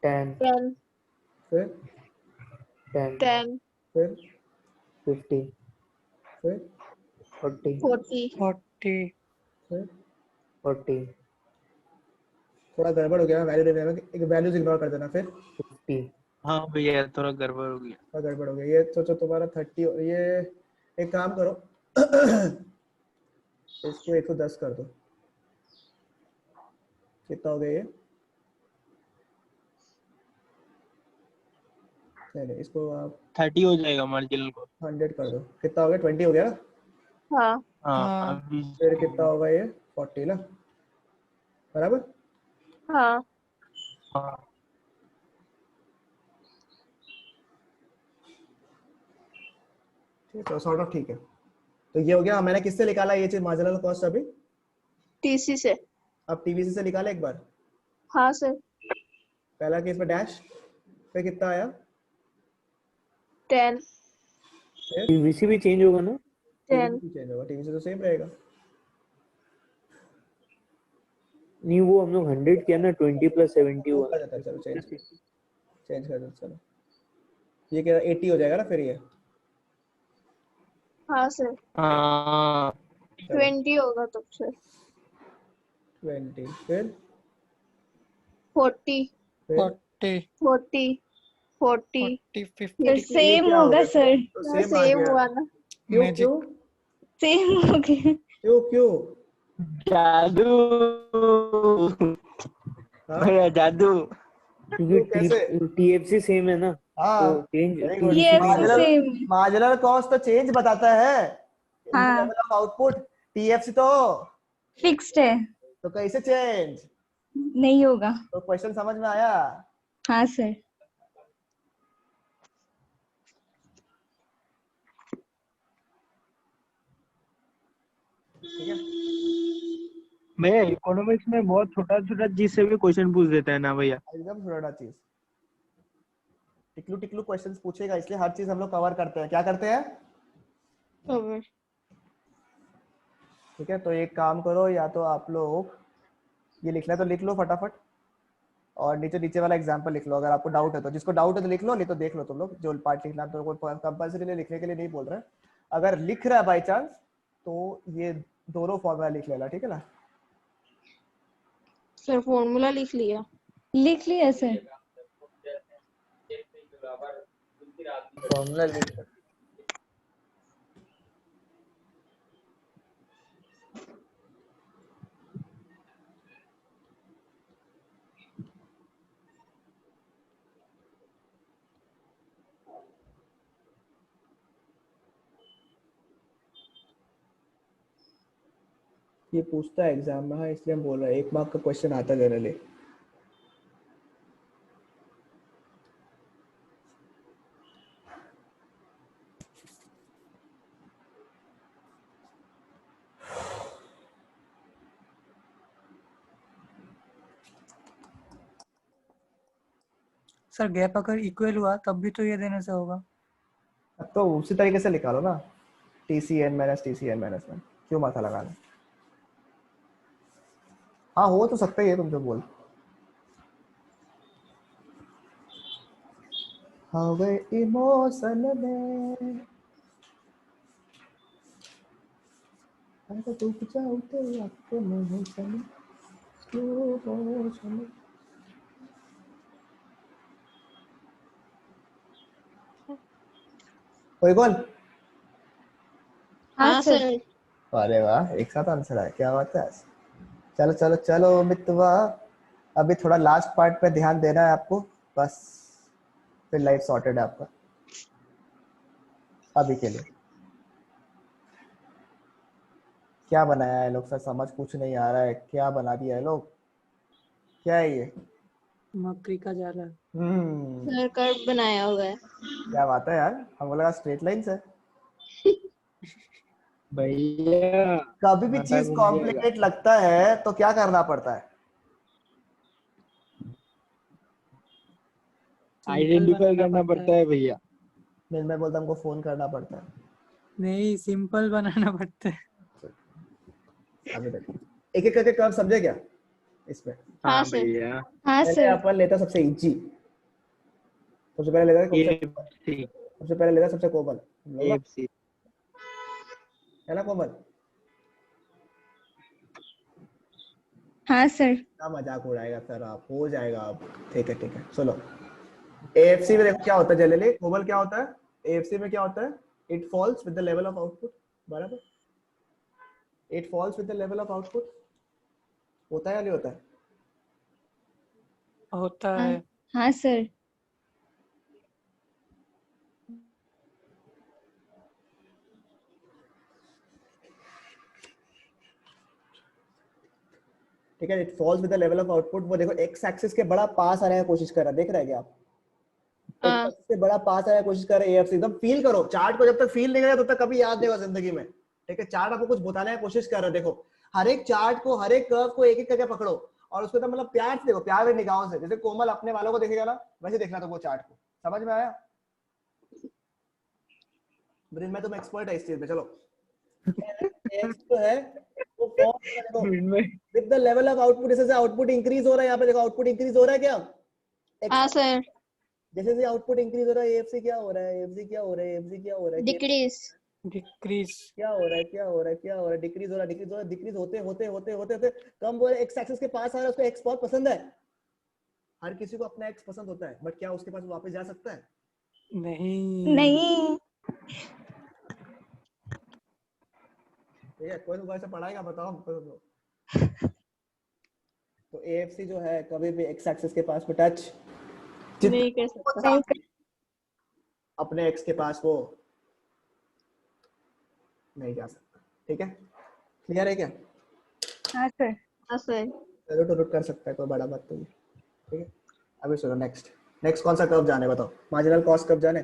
10 10 फिर 10 10 फिर 50 फिर 40 40 40 फिर 40 थोड़ा गड़बड़ हो गया वैल्यू देने में, एक वैल्यूज इग्नोर कर देना। फिर 50 हाँ भैया थोड़ा गड़बड़ हो गया। थोड़ा गड़बड़ हो गया। ये सोचो तुम्हारा 30, ये एक काम करो इसको 110 कर दो, कितना हो गया ये? नहीं इसको आप 30 हो जाएगा मार्जिनल को। 100 कर दो, कितना हो गया? 20 हो गया ना? हाँ हाँ हाँ अभी फिर कितना होगा ये? 40 ना, बराबर? हाँ हाँ ठीक है, सॉर्ट ऑफ ठीक है। तो ये हो गया, मैंने किससे निकाला ये चीज मार्जिनल कॉस्ट अभी? टीसी से। अब टीवीसी से निकाला एक बार। हाँ सर। पहला केस में डैश, फिर कितना आया? 10 फिर टीवीसी भी चेंज होगा ना? 10 चेंज होगा, टीवीसी तो सेम रहेगा। नहीं वो हम लोग 100 किया ना, 20 प्लस 70 हुआ। कर देता है, चलो चेंज कर दो। चलो ये क्या 80 हो जाएगा ना फिर ये? हाँ सर। हाँ 20 होगा तब सर। 20 फिर 40 फिर 40 40 40 40 फिर 50 सेम क्या हो होगा गया? सर, तो हाँ सेम आ सेम गया। हुआ ना। क्यों मैजिक क्यों सेम हो गया। क्यों क्यों? जादू हाँ भैया जादू। क्यों कैसे? क्योंकि टीएफसी सेम है ना, हाँ तो चेंज वेरी गुड। टीवीसी नहीं TFC होगा। सेम है। मार्जिनल कॉस्ट तो चेंज बताता है इन द हाँ लेवल ऑफ आउटपुट, टीएफसी तो फिक्स्ड है, कैसे चेंज? नहीं होगा। तो क्वेश्चन समझ में आया? हाँ सर। ठीक है, भैया इकोनॉमिक्स में बहुत छोटा छोटा चीज से भी क्वेश्चन पूछ देता है ना भैया। एकदम छोटा चीज, टिकलू टिकलू क्वेश्चंस पूछेगा, इसलिए हर चीज हम लोग कवर करते हैं। क्या करते हैं? कवर। ठीक है, तो एक काम करो, या तो आप लोग ये लिखना है तो लिख लो फटाफट, और नीचे नीचे वाला एग्जांपल लिख लो। अगर आपको डाउट है तो, जिसको डाउट है तो लिख लो, नहीं तो देख लो तुम लोग। जो पार्ट लिखना है तो कोई कंपलसरी लिखने के लिए नहीं बोल रहे हैं। अगर लिख रहा है बाई चांस तो ये दोनों फॉर्मूला लिख लेना, ठीक है ना? सर फॉर्मूला लिख लिया। लिख लिया सर। फॉर्मूला लिख। ये पूछता है एग्जाम में, हाँ इसलिए हम बोल रहे हैं 1 मार्क का क्वेश्चन आता है जनरली। सर गैप अगर इक्वल हुआ तब भी तो ये देने से होगा। अब तो उसी तरीके से निकालो ना, TCN माइनस TCN माइनस में, क्यों माथा लगाना? हाँ हो तो सकता ही है, तुम जो बोल। हो गए इमोशन में ऐसा रुक जाओ तो आपको नहीं चले स्लो मोशन। कोई कौन? हाँ हाँ सर। सर। अरे वाह, एक साथ आंसर है, क्या बात है। चलो चलो चलो मितवा, अभी थोड़ा लास्ट पार्ट पे ध्यान देना है आपको बस, फिर लाइफ सॉर्टेड है आपका अभी के लिए। क्या बनाया है लोग सर, समझ कुछ नहीं आ रहा है, क्या बना दिया है लोग, क्या है ये? मकड़ी का जाला। सर कर्व बनाया हुआ है। क्या बात है यार, हमको लगा स्ट्रेट लाइंस है। भैया कभी भी माथा चीज घूम जाएगा। कॉम्प्लिकेट लगता है तो क्या करना पड़ता है? सिंपल आइडेंटिफाई बनाना करना पड़ता पड़ता है। है भैया। मैं बोलता हमको फोन करना पड़ता है। नहीं, सिंपल बनाना पड़ता है। अभी तक एक एक करके कर्व समझे क्या इसमें? हाँ हाँ सर। भैया। हाँ पहले सर। अपन लेता सबसे इजी, सबसे पहले लेता एफसी सबसे पहले लेता सबसे कोमल, हम लोग ना, एफसी। है ना कोमल? हाँ सर। क्या मजाक उड़ाएगा सर आप, हो जाएगा आप। ठीक है सुनो, एएफसी में देखो क्या होता है जनरली, कोमल क्या होता है एएफसी में, क्या होता है? It falls with the level of output, बराबर? It falls with the level of output, होता है या नहीं होता है? होता हाँ है। हाँ सर। ठीक है, it falls with the level of output. वो देखो एक्स एक्सिस के बड़ा पास आने की कोशिश कर रहा है, देख रहे हैं क्या आप? एक्स हाँ एक्सिस के बड़ा पास आने की कोशिश कर रहा है एएफसी, एकदम फील करो चार्ट को, जब तक फील नहीं करेगा तब तक कभी याद नहीं होगा जिंदगी में। ठीक है, चार्ट आपको कुछ बताने की कोशिश कर रहा है, देखो हर एक चार्ट को, हर एक कर्व को एक एक करके पकड़ो और उसको तो मतलब प्यार से देखो, प्यार भरी निगाहों से, जैसे कोमल अपने वालों को देखेगा ना वैसे देखना तो वो चार्ट को। समझ में आया? ब्रिन में तुम एक्सपर्ट है इस चीज में। चलो एक्स जो है वो फॉर्म देखो with the level of output, जैसे आउटपुट इंक्रीज हो रहा है, यहाँ पे देखो आउटपुट इंक्रीज हो रहा है क्या? हाँ सर। जैसे जैसे आउटपुट इंक्रीज हो रहा है एएफसी क्या हो रहा है, एएफसी क्या हो रहा है, एएफसी क्या हो रहा है, डिक्रीज। डिक्रीज। क्या हो रहा है, क्या हो रहा है, क्या हो रहा है? डिक्रीज हो रहा है, डिक्रीज हो रहा है, डिक्रीज होते होते होते होते होते कम हो रहा है। एक्स एक्सिस के पास आ रहा है, उसको एक्स बहुत पसंद है, हर किसी को अपना एक्स पसंद होता है, बट क्या उसके पास वापस जा सकता है? नहीं। नहीं। ठीक है, कोई तो ऐसा पढ़ाएगा बताओ हमको तो एएफसी जो है कभी भी एक्स एक्सिस के पास में टच नहीं कर सकता। नहीं कर। अपने एक्स के पास वो नहीं जा सकता। ठीक है, क्लियर है क्या? हाँ सर। हाँ सर। जरूर रूट कर सकता है, कोई बड़ा बात नहीं है। ठीक है, अभी सुनो नेक्स्ट, नेक्स्ट कौन सा कर्व जाने बताओ? मार्जिनल कॉस्ट कर्व जाने?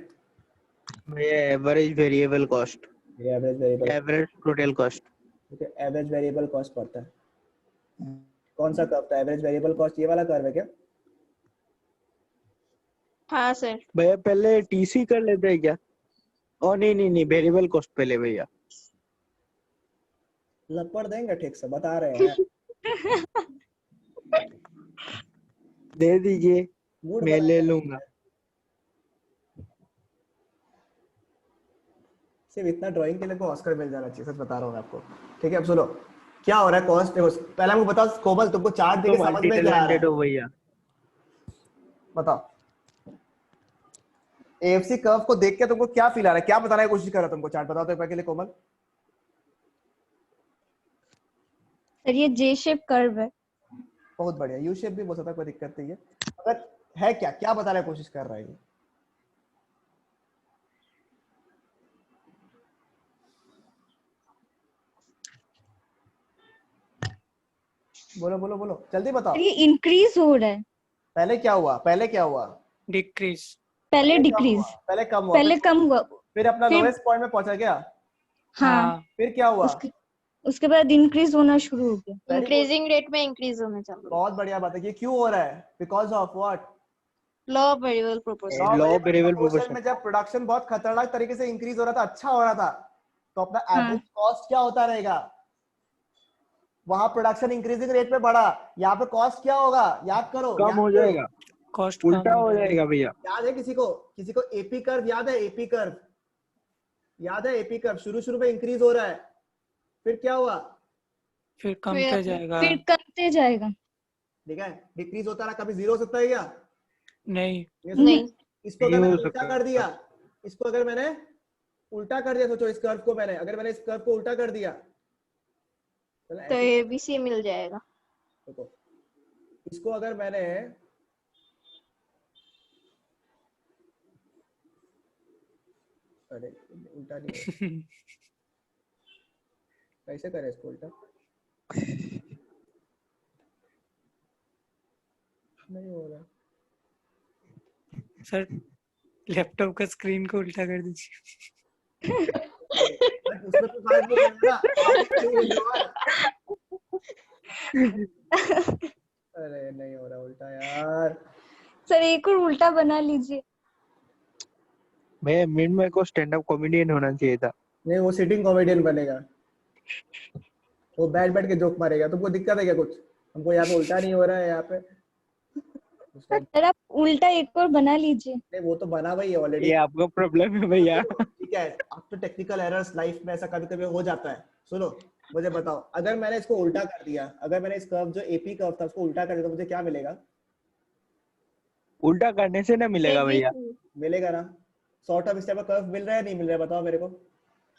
भैया एवरेज वेरिएबल कॉस्ट, ये average variable, average total cost. ठीक है, एवरेज वेरिएबल कॉस्ट पड़ता है। कौन सा कर्व था एवरेज वेरिएबल कॉस्ट? ये वाला कर्व है क्या? हाँ सर। भैया पहले टीसी कर लेते हैं क्या? ओ नहीं वेरिएबल कॉस्ट पहले भैया। लपड़ देंगे ठीक से, बता रहे हैं। दे दीजिए, मूड मैं ले बनाएंगे, लूंगा। सिर्फ इतना ड्राइंग के लिए को ऑस्कर मिल जाना चाहिए, सच बता रहा हूँ मैं आपको। ठीक है, अब सुनो क्या हो रहा है कॉस्ट, देखो पहले हमको बताओ कोमल, तुमको चार्ट तो देके समझ मल्टी में क्या आ रहा टैलेंटेड है? हो भैया। बताओ एएफसी कर्व को देख के तुमको क्या फील आ रहा है, क्या बताने की कोशिश कर रहा है तुमको चार्ट? बताओ तो एक बार के लिए कोमल। सर ये जे शेप कर्व है। बहुत बढ़िया, यू शेप भी बोल सकता है, कोई दिक्कत नहीं है। अगर है क्या क्या बताने की कोशिश कर रहा है ये? बोलो बोलो बोलो, जल्दी बताओ। सर ये इंक्रीज हो रहा है। पहले क्या हुआ, पहले क्या हुआ? डिक्रीज। पहले पहले कम डिक्रीज। हुआ, पहले कम हुआ, पहले कम हुआ। फिर अपना फिर लोएस्ट पॉइंट में पहुंचा क्या? हाँ। फिर क्या हुआ? उसके बाद इंक्रीज होना शुरू हो गया। Very good. इंक्रीजिंग रेट में इंक्रीज होना चालू। बहुत बढ़िया बात है। ये क्यों हो रहा है? Because of what? Law of variable proportion. Law variable proportion proportion. में जब प्रोडक्शन बहुत खतरनाक तरीके से इंक्रीज हो रहा था, अच्छा हो रहा था, तो अपना एवरेज कॉस्ट क्या होता रहेगा? वहां प्रोडक्शन इंक्रीजिंग रेट पे बढ़ा, यहाँ पे कॉस्ट क्या होगा? याद करो, कम याद हो करो। जाएगा, कॉस्ट उल्टा हो जाएगा भैया। याद है किसी को एपी कर्व याद है? एपी कर्व याद है? एपी कर्व शुरू शुरू में इंक्रीज हो रहा है, फिर क्या हुआ, फिर कमते जाएगा। फिर करते जाएगा। ठीक है, डिक्रीज होता रहा, कभी 0 हो सकता है क्या? नहीं। ये सोचो, नहीं। इसको अगर ये मैंने हो उल्टा सकता कर है। दिया, इसको अगर मैंने उल्टा कर दिया, सोचो इस कर्व को मैंने, अगर मैंने इस कर्व को उल्टा कर दिया, चलो तो ऐसे ABC मिल जाएगा। देखो, इसको अगर मैंने अरे उल्टा नहीं हो रहा, कैसे करें इसको उल्टा, नहीं हो रहा। सर लैपटॉप का स्क्रीन को उल्टा कर दीजिए। बट उसमें तो फर्क नहीं पड़ेगा ना, आगे कहीं हिल रहा है। अरे नहीं हो रहा उल्टा यार। सर एक और उल्टा बना लीजिए। भैया मिड में को स्टैंड अप कॉमेडियन होना चाहिए था। नहीं, वो सिटिंग कॉमेडियन बनेगा, वो बैठ बैठ के जोक मारेगा। तुमको दिक्कत है क्या कुछ? हमको यहाँ पे उल्टा नहीं हो रहा है यहाँ पे। सर आप उल्टा एक और बना लीजिए। नहीं, वो तो बना हुआ ही है ऑलरेडी। ये आपका प्रॉब्लम है भैया। ठीक है, अब तो टेक्निकल एरर्स लाइफ में ऐसा कभी कभी हो जाता है। सुनो, मुझे बताओ, अगर मैंने इसको उल्टा कर दिया, अगर मैंने इस कर्व जो एपी कर्व था उसको उल्टा कर दिया, तो मुझे क्या मिलेगा? उल्टा करने से ना मिलेगा भैया। ABC। मिलेगा ना? सॉर्ट ऑफ इस टाइप का कर्व मिल रहा है नहीं मिल रहा है, बताओ मेरे को।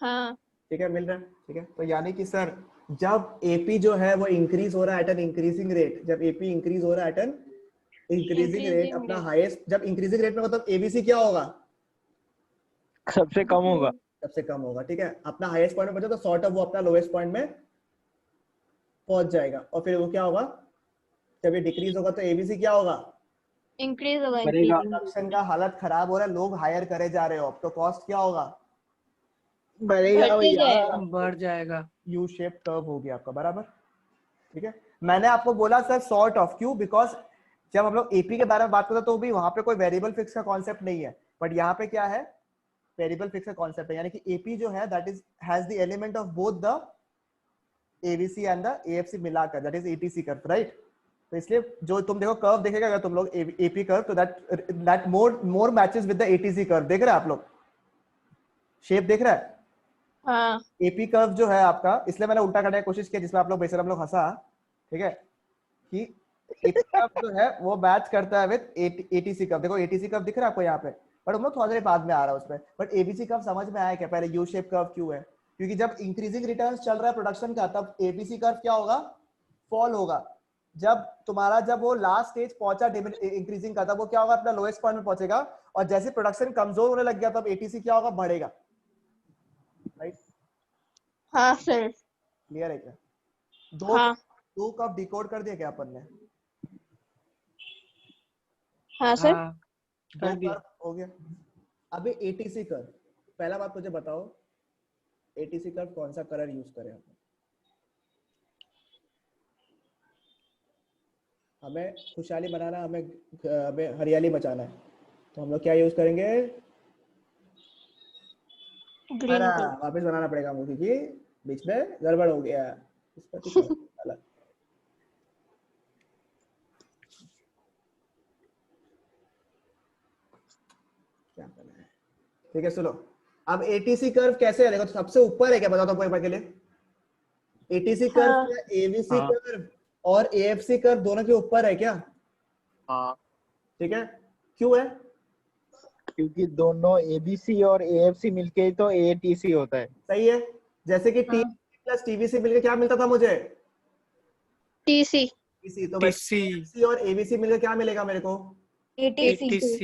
हाँ। ठीक है, मिल रहा है। ठीक है, तो यानी कि सर जब एपी जो है वो इंक्रीज हो रहा है एट एन इंक्रीजिंग रेट, जब एपी इंक्रीज हो रहा है at an increasing rate, Increasing अपना rate। हाईएस्ट, जब इंक्रीजिंग रेट में मतलब एबीसी क्या होगा? सबसे कम होगा। सबसे कम होगा। ठीक है, अपना हाईएस्ट पॉइंट में पहुंचा तो सॉर्ट ऑफ वो अपना लोएस्ट पॉइंट में पहुंच जाएगा, और फिर वो क्या होगा, जब ये डिक्रीज होगा तो एबीसी क्या होगा? इंक्रीज होगा। बढ़ेगा। इंक्रीजिंग। प्रोडक्शन का हालत खराब हो रहा है, लोग हायर करे जा रहे हो, अब तो कॉस्ट क्या होगा? बढ़ेगा बढ़ते भैया। जाएगा। बढ़ जाएगा। यू शेप कर्व हो गया आपका, बराबर। ठीक है, मैंने आपको बोला सर सॉर्ट ऑफ, क्यों? बिकॉज जब हम लोग एपी के बारे में बात करते हैं तो भी वहां पे कोई वेरिएबल फिक्स का कॉन्सेप्ट नहीं है, बट यहाँ पे क्या है, वेरिएबल फिक्स का कॉन्सेप्ट है, यानी कि एपी जो है that is has the element of both the ABC and the AFC मिलाकर, that is ATC curve, right? तो इसलिए जो तुम देखो कर्व देखेगा अगर तुम लोग एपी कर्व, तो that more matches with the ATC curve. देख रहे हैं आप लोग, शेप देख रहा है? हाँ। एपी कर्व जो है आपका, इसलिए मैंने उल्टा करने की कोशिश की जिसमें आप लोग बेशरम लोग हंसा। ठीक है, कि एपी कर्व जो है वो मैच करता है विद एटीसी कर्व। देखो एटीसी कर्व दिख रहा है आपको यहाँ पे, बट हम लोग थोड़ा देर बाद में आ रहा है उसमें। बट एबीसी कर्व समझ में आया क्या? पहले यू शेप कर्व क्यों है? क्योंकि जब इंक्रीजिंग रिटर्न्स चल रहा है प्रोडक्शन का, तब एबीसी कर्व क्या होगा? फॉल होगा। जब तुम्हारा जब वो लास्ट स्टेज पहुंचा इंक्रीजिंग का, तब वो क्या होगा? अपना लोएस्ट पॉइंट में पहुंचेगा, और जैसे प्रोडक्शन कमजोर होने लग गया तब एटीसी क्या होगा? बढ़ेगा, राइट? हाँ सर। क्लियर है क्या? दो हाँ। दो कब डिकोड कर दिया क्या अपन ने? हाँ सर। हाँ दो कर दिया। कर्व हो गया। अभी एटीसी कर्व, पहला बात मुझे बताओ, एटीसी कर्व कौन सा कलर यूज करें हम? हमें खुशहाली बनाना, हमें हरियाली मचाना है, तो हम लोग क्या यूज करेंगे? ग्रीन हरा। कलर। वापस बनाना पड़ेगा हमको क्योंकि बीच में गड़बड़ हो गया। इसका कुछ अलग क्या करना है? ठीक है, सुनो, अब एटीसी कर्व कैसे है देखो, तो सबसे ऊपर है क्या, बताओ तो एक बार के लिए। एटीसी कर्व हाँ। क्या एबीसी हाँ। कर्व और एएफसी कर्व दोनों के ऊपर है क्या? हाँ, ठीक है, क्यों है? क्योंकि दोनों एबीसी और एएफसी मिलके ही तो एटीसी होता है। सही है, जैसे कि टी हाँ। प्लस टीवीसी मिलकर क्या मिलता था मुझे? TC। टीसी। तो TC। टीसी और एबीसी मिलकर क्या मिलेगा मेरे को? एटीसी। ATC।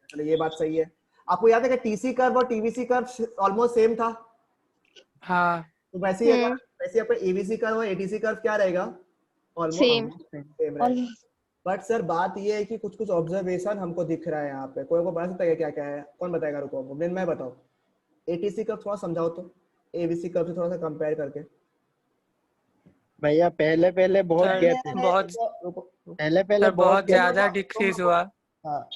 चलो ये बात सही है। आपको याद है कि टीसी कर्व और टीवीसी कर्व ऑलमोस्ट सेम था, हाँ तो वैसे ही अगर वैसे आपका एबीसी कर्व और एटीसी कर्व क्या रहेगा? सेम। ऑलमोस्ट सेम रहेगा। बट सर बात ये है कि कुछ कुछ ऑब्जर्वेशन हमको दिख रहा है यहाँ पे, कोई को बता सकता है क्या क्या है? कौन बताएगा? रुको मैं बताओ। एटीसी कर्व थोड़ा समझाओ तो, एबीसी कर्व से थोड़ा सा कंपेयर करके। भैया पहले पहले बहुत सर गैप है। बहुत रुको। पहले पहले सर बहुत बहुत गैप ज्यादा डिक्रीज हुआ। हाँ,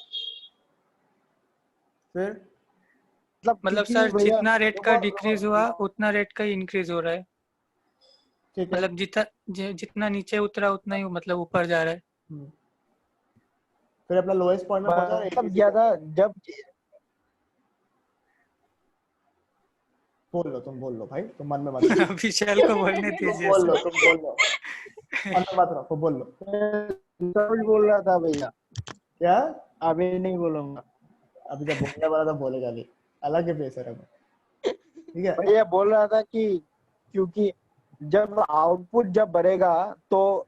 फिर मतलब क्योंकि सर भैया जितना रेट का डिक्रीज हुआ उतना रेट का इंक्रीज हो रहा है। ठीक है। मतलब जितना नीचे उतरा उतना ही मतलब ऊपर जा रहा है। फिर अपना लोएस्ट पॉइंट में पहुंचा मतलब ज्यादा जब बोल लो, तुम बोल लो भाई, तुम मन में मत रहो। विशाल को बोलने तुम दीजिए बोल लो, सर। तुम बोल लो, मन में मत रखो, बोल लो। कुछ बोल रहा था भैया, क्या? अभी नहीं बोलूंगा। अभी जब बोलने वाला था बोलेगा नहीं, अलग है बेसर है। ठीक है, भैया बोल रहा था कि क्योंकि जब आउटपुट जब बढ़ेगा तो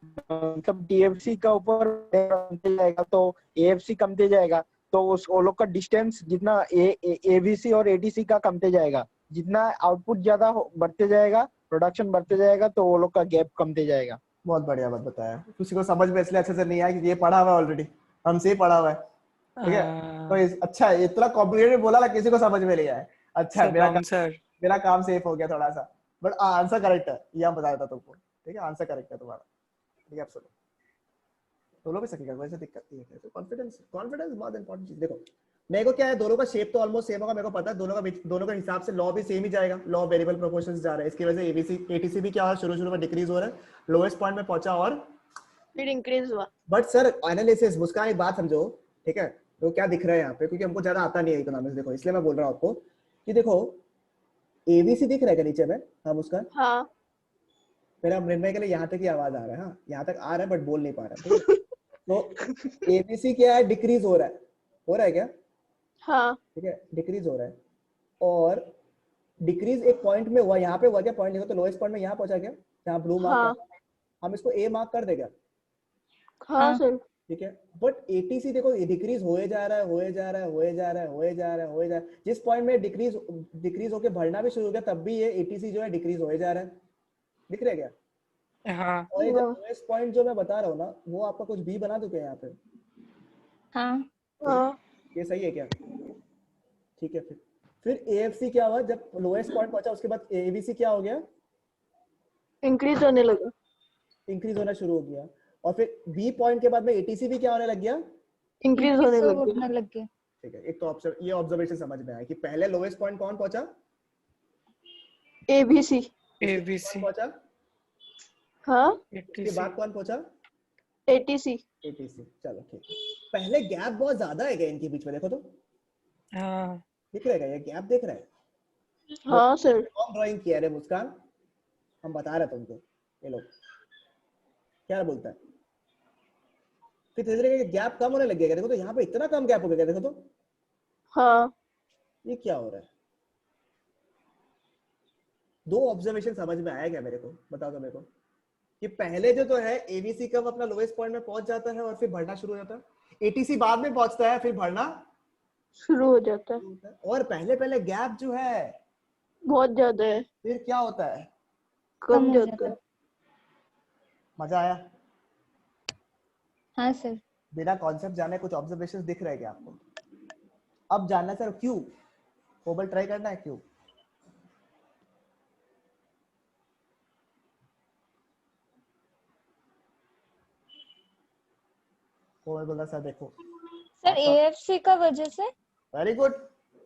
मतलब टीएफसी का ऊपर कमते जाएगा तो एएफसी कमते जाएगा, तो उस वो लोग का डिस्टेंस जितना एवीसी और एटीसी का कमते जाएगा, जितना आउटपुट ज्यादा बढ़ते जाएगा, प्रोडक्शन बढ़ते जाएगा, तो वो लोग का गैप कमते जाएगा। बहुत बढ़िया बात बताया। किसी को समझ में इसलिए अच्छे से नहीं आया क्योंकि ये पढ़ा हुआ है ऑलरेडी, हमसे ही पढ़ा हुआ है। ठीक है, तो अच्छा इतना कॉम्प्लिकेटेड बोला ना, किसी को समझ में नहीं आया। अच्छा सर मेरा काम सेफ हो गया थोड़ा सा, बट आंसर करेक्ट है, ये हम बता देता तुमको। ठीक है, आंसर करेक्ट है तुम्हारा। ठीक है, आप सुनो, दोनों भी सकेगा, वैसे दिक्कत नहीं है। तो कॉन्फिडेंस बहुत इंपॉर्टेंट चीज। देखो मेरे को क्या है, दोनों का शेप तो ऑलमोस्ट सेम होगा, मेरे को पता है दोनों का हिसाब से लॉ भी सेम ही जाएगा, लॉ ऑफ वेरिएबल प्रोपोर्शंस जा रहा है। इसकी वजह से एबीसी एटीसी भी क्या हो रहा है, शुरू में डिक्रीज हो रहा है, लोएस्ट पॉइंट में पहुंचा और फिर इंक्रीज हुआ। बट सर एनालिसिस, मुस्कान एक बात समझो, ठीक है, तो क्या दिख रहा है यहाँ पे, क्योंकि हमको ज्यादा आता नहीं है इकोनॉमिक्स, देखो इसलिए मैं बोल रहा हूँ आपको कि देखो एबीसी दिख रहा है क्या नीचे में? हाँ मुस्कान, हाँ मेरा मृन्मय के लिए यहाँ तक ही आवाज आ रहा है, हाँ यहाँ तक आ रहा है बट बोल नहीं पा रहा है। तो एबीसी क्या है, डिक्रीज हो रहा है क्या? हाँ ठीक है, डिक्रीज हो रहा है, और डिक्रीज एक पॉइंट में हुआ, यहाँ पे हुआ क्या पॉइंट लिखो तो लोएस्ट पॉइंट में यहाँ पहुंचा क्या, जहाँ ब्लू मार्क हाँ कर, हम इसको ए मार्क कर देगा। हाँ सर। ठीक है, बट एटीसी देखो डिक्रीज होए जा रहा है, जिस पॉइंट में डिक्रीज होके बढ़ना भी शुरू हो गया तब भी ये एटीसी जो है डिक्रीज होए जा रहा है, दिख रहा है क्या? हाँ और ये लोएस्ट पॉइंट जो मैं बता रहा हूँ ना, वो आपका कुछ बी बना दूं क्या यहाँ पे? हाँ हाँ ये सही है क्या? ठीक है, फिर एएफसी क्या हुआ, जब लोएस्ट पॉइंट पहुंचा उसके बाद एबीसी क्या हो गया, इंक्रीज होने लगा, इंक्रीज होना शुरू हो गया, और फिर बी पॉइंट के बाद में एटीसी भी क्या होने लग गया, इंक्रीज होने लग गया। उड़ने लग गया। ठीक है, एक तो ये ऑब्जर्वेशन समझ में आया कि पहले लोएस्ट पॉइंट कौन पहुंचा, एबीसी। एबीसी पहुंचा, हाँ उसके बाद कौन पहुंचा, एटीसी। एटीसी। चलो ठीक है, पहले गैप बहुत ज्यादा है क्या इनके बीच में, देखो तो हाँ दिख रहा है, ये गैप दिख रहा है? हाँ सर। कौन ड्राइंग किया रे मुस्कान, हम बता रहे तुमको, ये लोग क्या बोलता है, फिर धीरे धीरे गैप कम होने लग गया, देखो तो यहाँ पे इतना कम गैप हो गया, देखो तो हाँ ये क्या हो रहा है? दो ऑब्जर्वेशन समझ में आया क्या मेरे को, बताओ तो मेरे को, कि पहले जो तो है एबीसी कब अपना लोएस्ट पॉइंट में पहुंच जाता है और फिर बढ़ना शुरू हो जाता है, एटीसी बाद में पहुंचता है फिर बढ़ना शुरू हो जाता है, और पहले गैप जो है बहुत ज्यादा है, फिर क्या होता है, कम हो जाता है। मजा आया? हाँ सर। बिना कॉन्सेप्ट जाने कुछ ऑब्जर्वेशंस दिख रहे हैं क्या आपको? अब जानना सर क्यों, कोबल ट्राई करना है क्यों? कोबल बोला सर देखो, सर एएफसी का वजह से। वेरी गुड,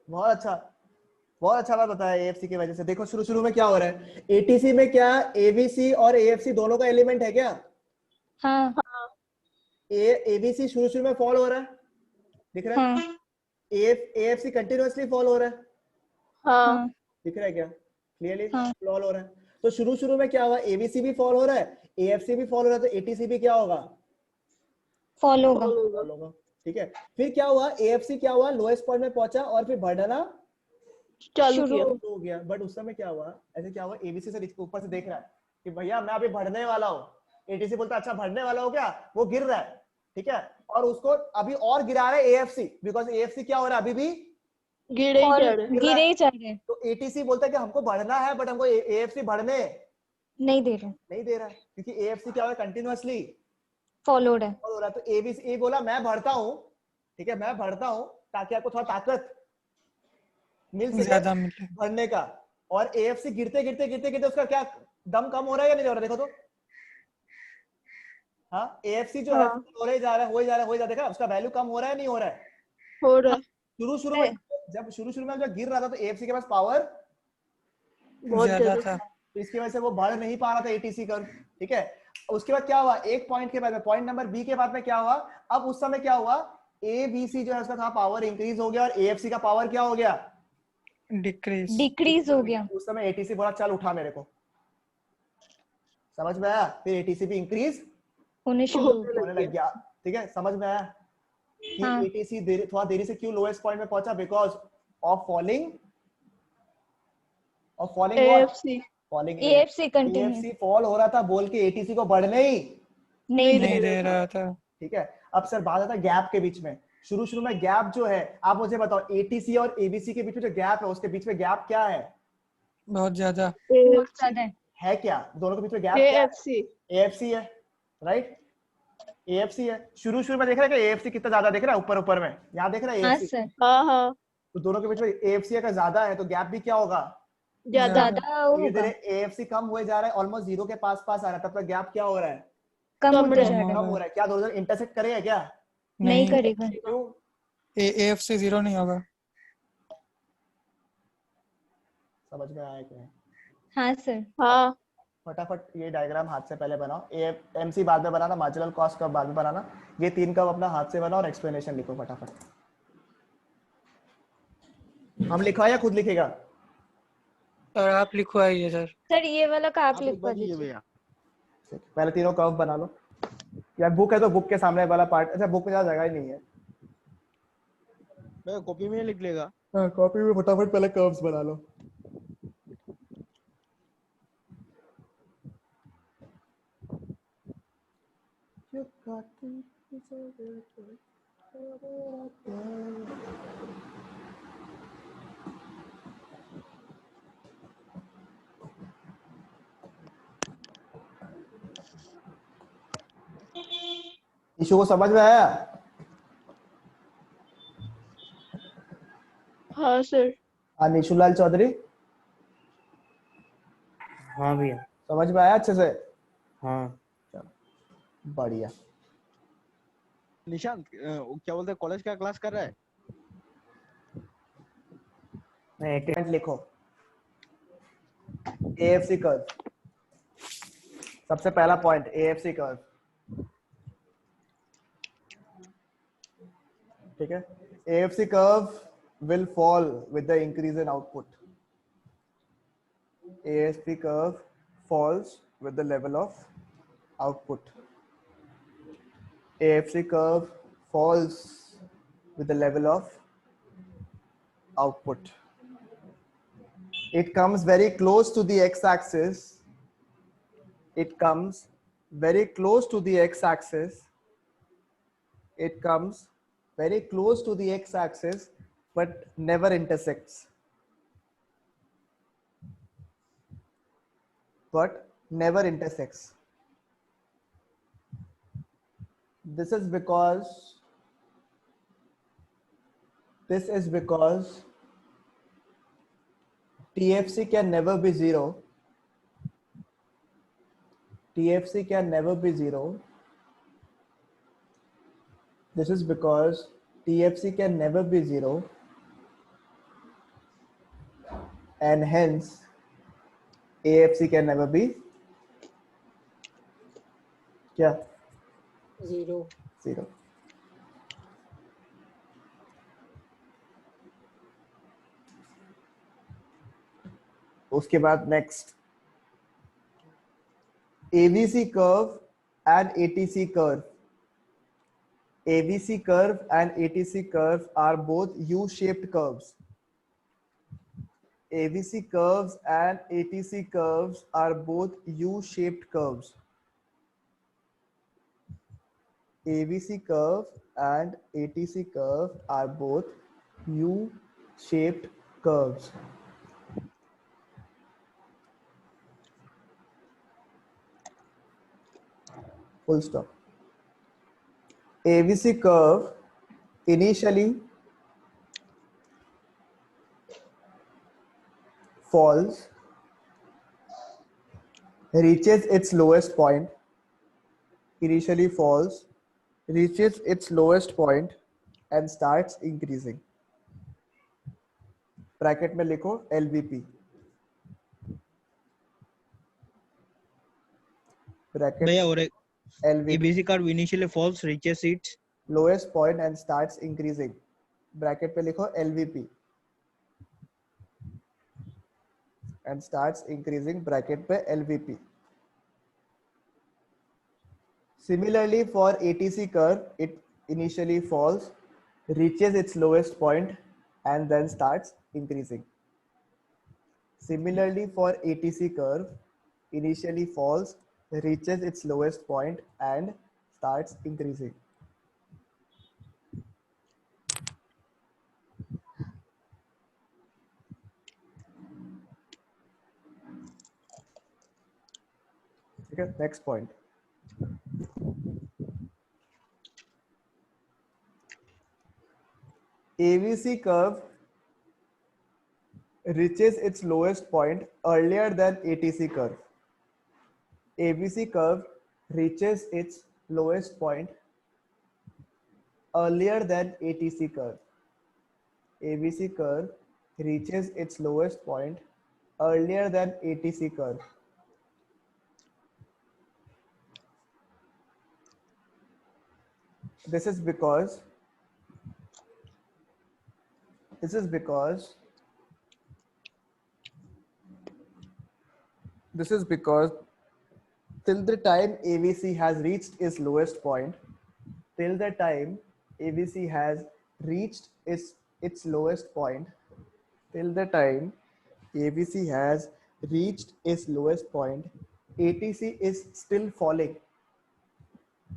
बहुत अच्छा बात बताया, एएफसी की वजह से। देखो शुरू में क्या हो रहा है, एटीसी में क्या एबीसी और एएफसी दोनों का एलिमेंट है क्या? हाँ एबीसी शुरू में फॉल हो रहा है, दिख रहा है? हाँ एएफसी कंटिन्यूअसली फॉल हो रहा है, हाँ दिख रहा है क्या क्लियरली? हाँ। फॉल हो रहा है, तो शुरू में क्या हुआ, एबीसी भी फॉल हो रहा है, एएफसी भी फॉल हो रहा है, तो एटीसी भी क्या होगा, फॉल होगा। फॉल होगा। ठीक है, फिर क्या हुआ, एएफसी क्या हुआ, लोएस्ट पॉइंट में पहुंचा और फिर बढ़ना चालू शुरू किया। हो गया, बट उस समय क्या हुआ, ऐसे क्या हुआ, एबीसी से ऊपर से देख रहा है कि भैया मैं अभी बढ़ने वाला हूँ, एटीसी बोलता है अच्छा बढ़ने वाला हो क्या, वो गिर रहा है, ठीक है, और उसको अभी और गिरा रहा है एएफसी, बिकॉज एएफसी क्या हो रहा है, अभी भी गिरे ही और जा रहे। गिरे ही चल रहे, तो एटीसी बोलता है कि हमको बढ़ना है बट हमको एएफसी बढ़ने नहीं दे रहे, नहीं दे रहा है, क्योंकि एएफसी क्या हो रहा है, कंटिन्यूअसली फॉलोड है। हो रहा है। तो एबीसी बोला मैं बढ़ता हूँ, ठीक है, मैं बढ़ता हूँ ताकि आपको थोड़ा ताकत मिल सके ज्यादा मिले। बढ़ने का, और एएफसी गिरते उसका क्या दम कम हो रहा है या नहीं हो रहा, देखो तो, हाँ एएफसी जो है हो ही जा रहा है, देखा उसका वैल्यू कम हो रहा है नहीं हो रहा है, हो रहा है शुरू में जब जब गिर रहा था तो एएफसी के पास पावर बहुत ज्यादा ज्यादा था, तो इसकी वजह से वो बढ़ नहीं पा रहा था एटीसी कर, ठीक है। उसके बाद क्या हुआ, एक पॉइंट के बाद में पॉइंट नंबर बी के बाद में क्या हुआ, अब उस समय क्या हुआ, एबीसी जो है उसका था पावर इंक्रीज हो गया और एएफसी का पावर क्या हो गया, डिक्रीज डिक्रीज हो गया, उस समय एटीसी बोला चल उठा मेरे को, समझ में आया? फिर एटीसी भी इंक्रीज होने शुरू हो होने लग गया। ठीक है, समझ में आया कि हाँ। एटीसी थोड़ा देरी से क्यों लोएस्ट पॉइंट में पहुंचा? Because of falling what? AFC falling AFC continue AFC fall हो रहा था बोल के एटीसी को बढ़ने ही नहीं नहीं दे रहा था। ठीक है। अब सर बात आता है गैप के बीच में। शुरू में गैप जो है, आप मुझे बताओ एटीसी और एबीसी के बीच में जो गैप है, उसके बीच में गैप क्या है? बहुत ज्यादा। बहुत AFC ज्यादा है। क्या दोनों के बीच में गैप क्या है? AFC एएफसी है, राइट? एएफसी है। शुरू में देख रहा है कि एएफसी कितना ज्यादा दिख रहा है ऊपर में, यहाँ देख रहा है हाँ एएफसी। सर, हाँ तो दोनों के बीच में एएफसी अगर ज्यादा है तो गैप भी क्या होगा? ज्यादा ज्यादा धीरे होगा, धीरे एएफसी कम हुए जा रहा है, ऑलमोस्ट जीरो के पास आ रहा है, तब तक गैप क्या हो रहा है? कम कम होता रहे- जा रहा कम हो रहा है। क्या दोनों इंटरसेक्ट करेगा क्या? है, नहीं नहीं, करेगा। क्यों? AFC 0 नहीं होगा। समझ में आया क्या? हाँ सर, हाँ फटाफट ये डायग्राम हाथ से पहले बनाओ, एएमसी बाद में बनाना, मार्जिनल कॉस्ट कर्व बाद में बनाना, ये तीन कर्व अपना हाथ से बनाओ और एक्सप्लेनेशन लिखो फटाफट। हम लिखवा या खुद लिखेगा? और आप लिखवाइए सर। सर ये वाला का आप आप लिखवा लिखवा दीजिए दीजिए। भैया। पहले तीनों कर्व बना लो। यार बुक है तो बुक के सामने वाला पार्ट, अच्छा बुक में ज्यादा जगह ही नहीं है, भैया कॉपी में लिख लेगा। कॉपी में फटाफट पहले कर्व्स बना लो। इशू को समझ में आया? हाँ सर निशुलाल चौधरी हाँ भैया। समझ में आया अच्छे से? हाँ बढ़िया। निशांत क्या बोलते हैं, कॉलेज का क्लास कर रहा है? मैं पॉइंट लिखो, एएफसी कर्व, सबसे पहला पॉइंट एएफसी कर्व। ठीक है, AFC curve will fall with the increase in output. AFC curve falls with the level of output. AFC curve falls with the level of output. It comes very close to the x-axis. It comes very close to the x-axis. It comes very close to the x-axis, but never intersects. But never intersects. This is because TFC can never be zero. TFC can never be zero. This is because TFC can never be zero, and hence AFC can never be क्या? Zero. Zero. उसके बाद next AVC curve and ATC curve. AVC curve and ATC curve are both U-shaped curves. AVC curves and ATC curves are both U-shaped curves. AVC curve and ATC curve are both U-shaped curves. Full stop. AVC curve initially falls, reaches its lowest point, initially falls, reaches its lowest point and starts increasing. Bracket में लिखो LVP. Bracket भैया और एक LVP ABC curve initially falls, reaches its lowest point and starts increasing. Bracket पे लिखो LVP. and starts increasing bracket पे LVP. Similarly, for ATC curve, it initially falls, reaches its lowest point, and then starts increasing. Similarly, for ATC curve, initially falls, reaches its lowest point, and starts increasing. Okay, next point. AVC curve reaches its lowest point earlier than ATC curve. ABC curve reaches its lowest point earlier than ATC curve. ABC curve reaches its lowest point earlier than ATC curve. This is because this is because till the time AVC has reached its lowest point, till the time AVC has reached its lowest point, till the time AVC has reached its lowest point, ATC is still falling.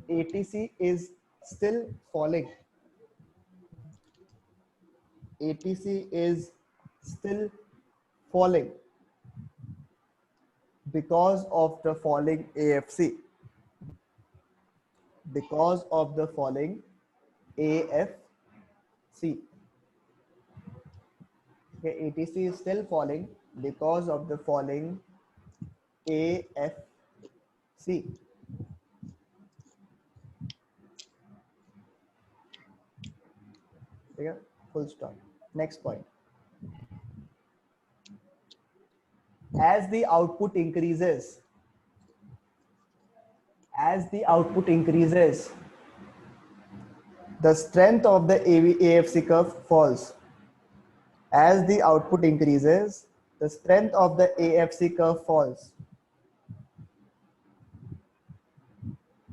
ATC is still falling. ATC is still falling because of the falling AFC. Because of the falling AFC. Okay, ATC is still falling because of the falling AFC. Okay, full stop. Next point. As the output increases, the strength of the AFC curve falls. As the output increases, the strength of the AFC curve falls.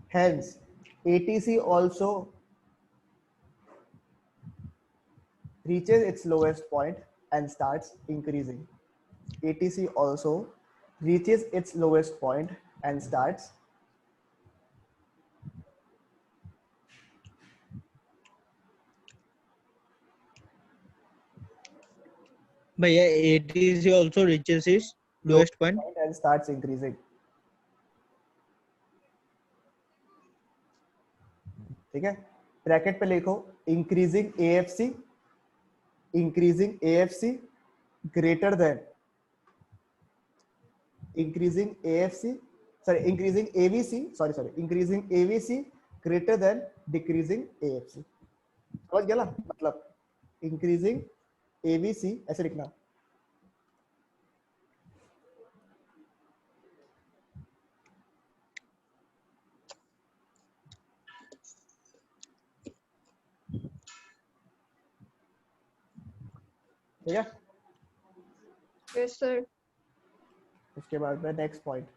Hence, ATC also reaches its lowest point and starts increasing. ATC also reaches its lowest point and starts But yeah, ATC also reaches its lowest point. and starts increasing. ठीक है, bracket पे लिखो increasing AFC greater than increasing AFC increasing AVC greater than decreasing AFC. समझ गया ना, मतलब increasing AVC ऐसे लिखना. ठीक है, Yes, sir. उसके बाद में next point.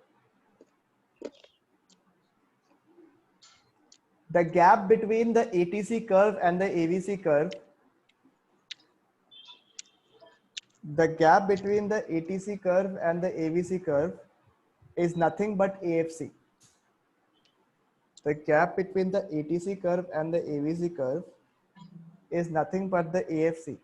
The gap between the ATC curve and the AVC curve, the gap between the ATC curve and the AVC curve is nothing but AFC. The gap between the ATC curve and the AVC curve is nothing but the AFC.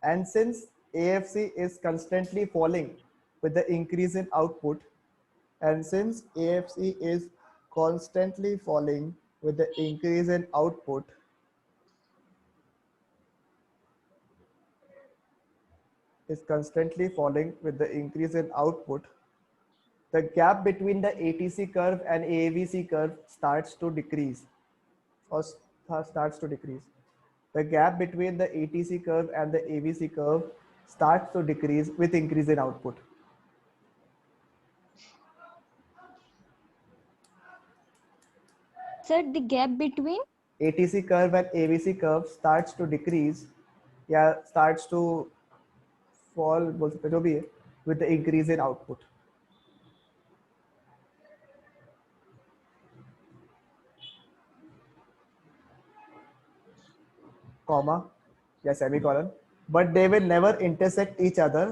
And since AFC is constantly falling with the increase in output, and since AFC is constantly falling with the increase in output, the gap between the ATC curve and AVC curve starts to decrease. The gap between the ATC curve and the AVC curve starts to decrease with increase in output. Sir, the gap between ATC curve and ABC curve starts to decrease या starts to fall बोल सकते जो भी है with the increase in output. Comma या semicolon, but they will never intersect each other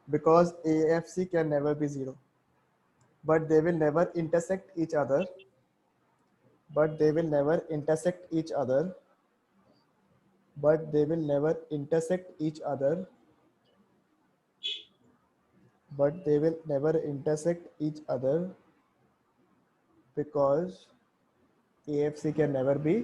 because AFC can never be zero. But they will never intersect each other. But they will never intersect each other. But they will never intersect each other. But they will never intersect each other because AFC can never be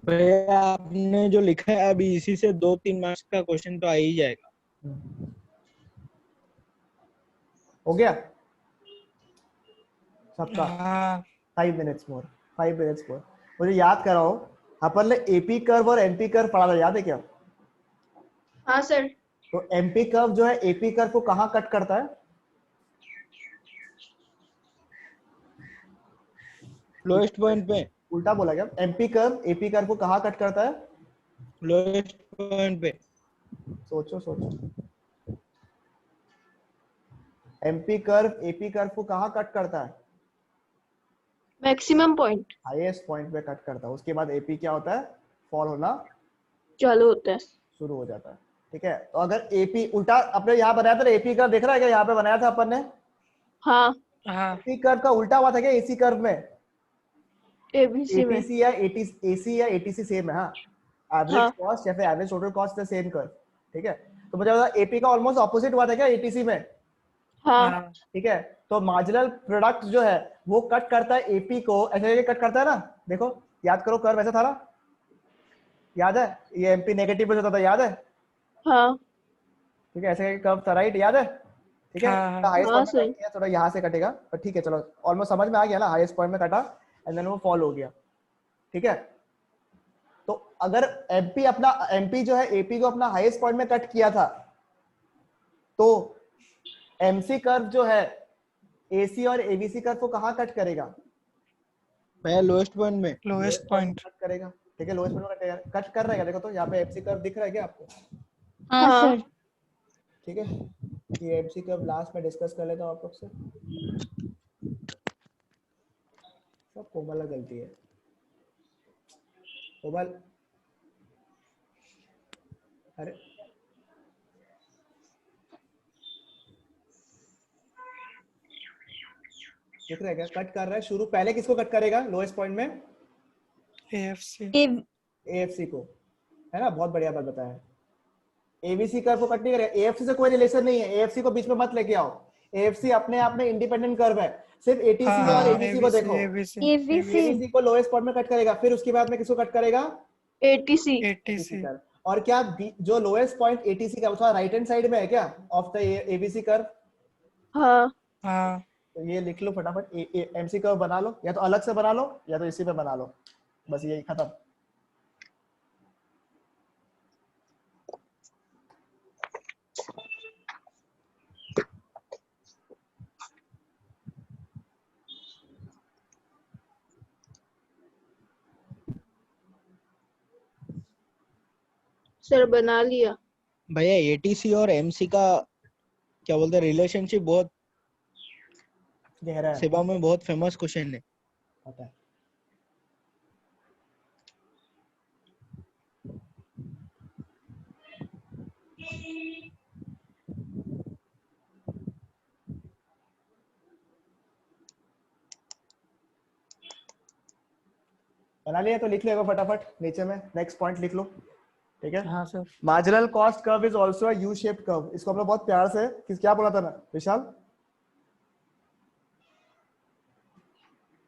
भैया आपने जो लिखा है अभी इसी से 2-3 marks का question तो आ ही जाएगा। हो गया सबका। हाँ 5 minutes more, 5 minutes more। मुझे याद कराओ, अपन ने एपी कर्व और एनपी कर्व पढ़ा था, याद है क्या? हाँ सर। तो एमपी कर्व जो है एपी कर्व को कहाँ कट करता है? लोएस्ट पॉइंट पे। उल्टा बोला क्या? एमपी कर्व एपी कर्व को कहाँ कट करता है? लोएस्ट पॉइंट पे। सोचो सोचो, एमपी कर्व एपी कर्व को कहाँ कट करता है? मैक्सिमम पॉइंट हाईएस्ट पॉइंट पे कट करता है। उसके बाद एपी क्या होता है? फॉल होना चालू होता है। शुरू हो जाता है। ठीक है, तो अगर एपी उल्टा अपने यहाँ बनाया था, एपी कर्व दिख रहा है क्या? यहाँ पे बनाया था अपन ने। हाँ हाँ एपी कर्व का उल्टा हुआ था क्या एसी कर्व में? एबीसी में। एटीसी या एसी या एटीसी सेम है। हाँ, एवरेज हाँ। कॉस्ट या फिर average total cost the same curve. ठीक है, तो मुझे बता एपी का ऑलमोस्ट ऑपोजिट हुआ था क्या एटीसी में? हाँ हाँ ठीक है, तो मार्जिनल प्रोडक्ट जो है वो कट करता है एपी को, ऐसे कट करता है ना। देखो याद करो, कर्व ऐसा था ना, याद है? ये एमपी नेगेटिव पे होता था, याद है? हाँ ठीक है, ऐसे कर्व था, राइट? याद है? ठीक है, हाँ हाईएस्ट हाँ पॉइंट में सही। कट किया, थोड़ा यहाँ से कटेगा, पर ठीक है चलो ऑलमोस्ट समझ में आ गया ना। हाईएस्ट पॉइंट में कटा एंड देन वो फॉल हो गया। ठीक है, तो अगर एमपी जो है एपी को अपना हाईएस्ट पॉइंट में कट किया था, तो एमसी कर्व जो है एसी और एबीसी कर्व को कहाँ कट करेगा? भैया लोएस्ट पॉइंट में। Lowest point. कट करेगा। ठीक है, लोएस्ट पॉइंट में कटेगा, कट कर रहेगा। देखो तो यहाँ पे एमसी कर्व दिख रहा है क्या आपको? हाँ हाँ। सर। ठीक है, ये एमसी कर्व लास्ट में डिस्कस कर लेता हूँ आप लोग से। सब कोमल का गलती है। कोमल, अरे दिख रहा है क्या? कट कर रहा है शुरू, पहले किसको कट करेगा लोएस्ट पॉइंट में? एएफसी। एएफसी को, है ना? बहुत बढ़िया बात बताया। एबीसी कर्व को कट नहीं करेगा, एएफसी से कोई रिलेशन नहीं है, एएफसी को बीच में मत लेके आओ। एएफसी अपने आप में इंडिपेंडेंट कर्व है, सिर्फ एटीसी हाँ और हाँ एबीसी को देखो। एबीसी एबीसी एबीसी को लोएस्ट पॉइंट में कट करेगा, फिर उसके बाद में किसको कट करेगा? एटीसी। एटीसी। कर्व। और क्या जो लोएस्ट पॉइंट एटीसी का उसका राइट हैंड साइड में है क्या ऑफ द एबीसी कर्व? हाँ हाँ तो ये लिख लो फटाफट, एमसी कर्व बना लो, या तो अलग से बना लो या तो इसी पे बना लो, बस यही खत्म। सर बना लिया। भैया एटीसी और एमसी का क्या बोलते हैं रिलेशनशिप बहुत गहरा है, सेवा में बहुत फेमस क्वेश्चन है। पता है। बना लिया तो लिख लो फटाफट नीचे में, नेक्स्ट पॉइंट लिख लो। ठीक है। हाँ sir. Marginal cost curve is also a U shaped curve. इसको हम लोग बहुत प्यार से क्या बोला था ना विशाल?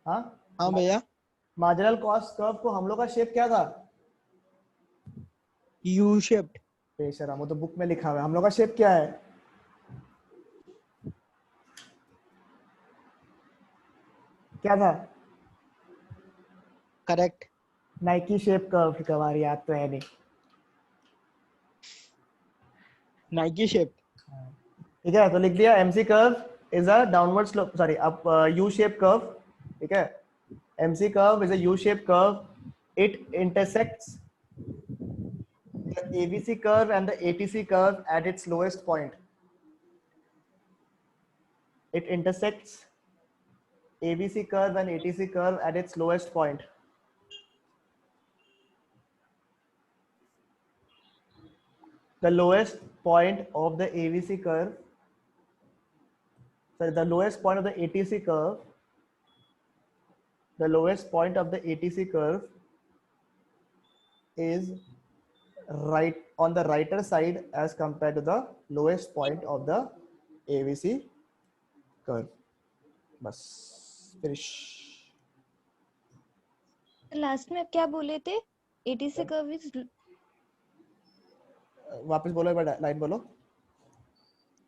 हाँ हाँ भैया, मार्जिनल कॉस्ट कर्व को हम लोग का शेप क्या था? U shaped. बेशरम, वो तो बुक में लिखा हुआ है। हम लोग का शेप क्या है? क्या था? करेक्ट। Nike shape curve. हमारी याद तो है नहीं। Nike shape. ठीक है, तो लिख दिया MC curve is a downward slope, sorry अब यू शेप कर्व। ठीक है, MC curve is a U shape curve. It intersects the ABC curve and the ATC curve at its lowest point. It intersects ABC curve and ATC curve at its lowest point. The lowest point of the ABC curve, sorry, the lowest point of the ATC curve, the lowest point of the ATC curve is right on the righter side as compared to the lowest point of the ABC curve. बस finish. Last में आप क्या बोले थे? ATC curve is वापस बोलो एक बार, line बोलो.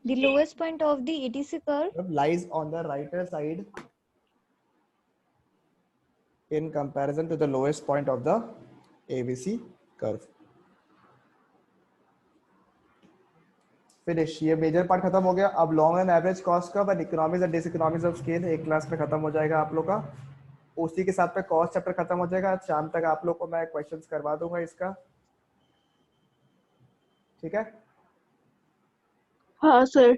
the lowest point of the ATC curve lies on the righter side in comparison to the lowest point of the ABC curve. Finish. ये मेजर पार्ट खत्म हो गया. अब long and average cost curve and economics and diseconomics of scale एक class में खत्म हो जाएगा आप लोग का. उसी के साथ में कॉस्ट चैप्टर खत्म हो जाएगा. शाम तक आप लोग को मैं क्वेश्चंस करवा दूंगा इसका. ठीक है, हाँ सर.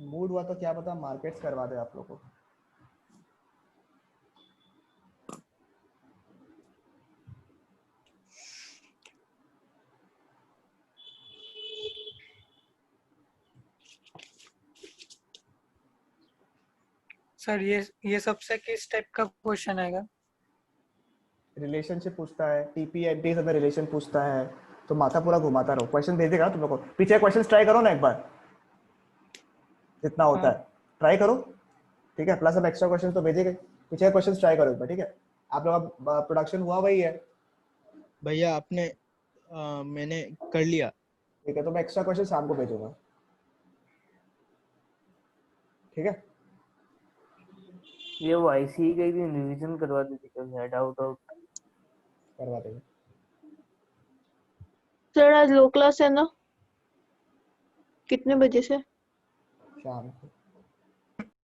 मूड हुआ तो क्या पता मार्केट्स करवा दे आप लोग को. सर ये सबसे किस टाइप का क्वेश्चन आएगा? रिलेशनशिप पूछता है, टीपी एंटी में रिलेशन पूछता है, तो माथा पूरा घुमाता रहो. क्वेश्चन भेजेगा तुम लोग को. पीछे क्वेश्चन ट्राई करो ना एक बार, जितना होता है ट्राई करो. ठीक है, प्लस अब एक्स्ट्रा क्वेश्चन तो भेजेंगे. पीछे क्वेश्चन ट्राई करो एक बार. ठीक है, आप लोग का प्रोडक्शन हुआ वही है. भैया आपने मैंने कर लिया. ठीक है, तो मैं एक्स्ट्रा क्वेश्चन शाम को भेजूंगा. ठीक है, ये वो आईसी का एक दिन रिवीजन करवा देते क्या? डाउट आउट करवा देंगे. सर आज लो क्लास है ना? कितने बजे से? शाम को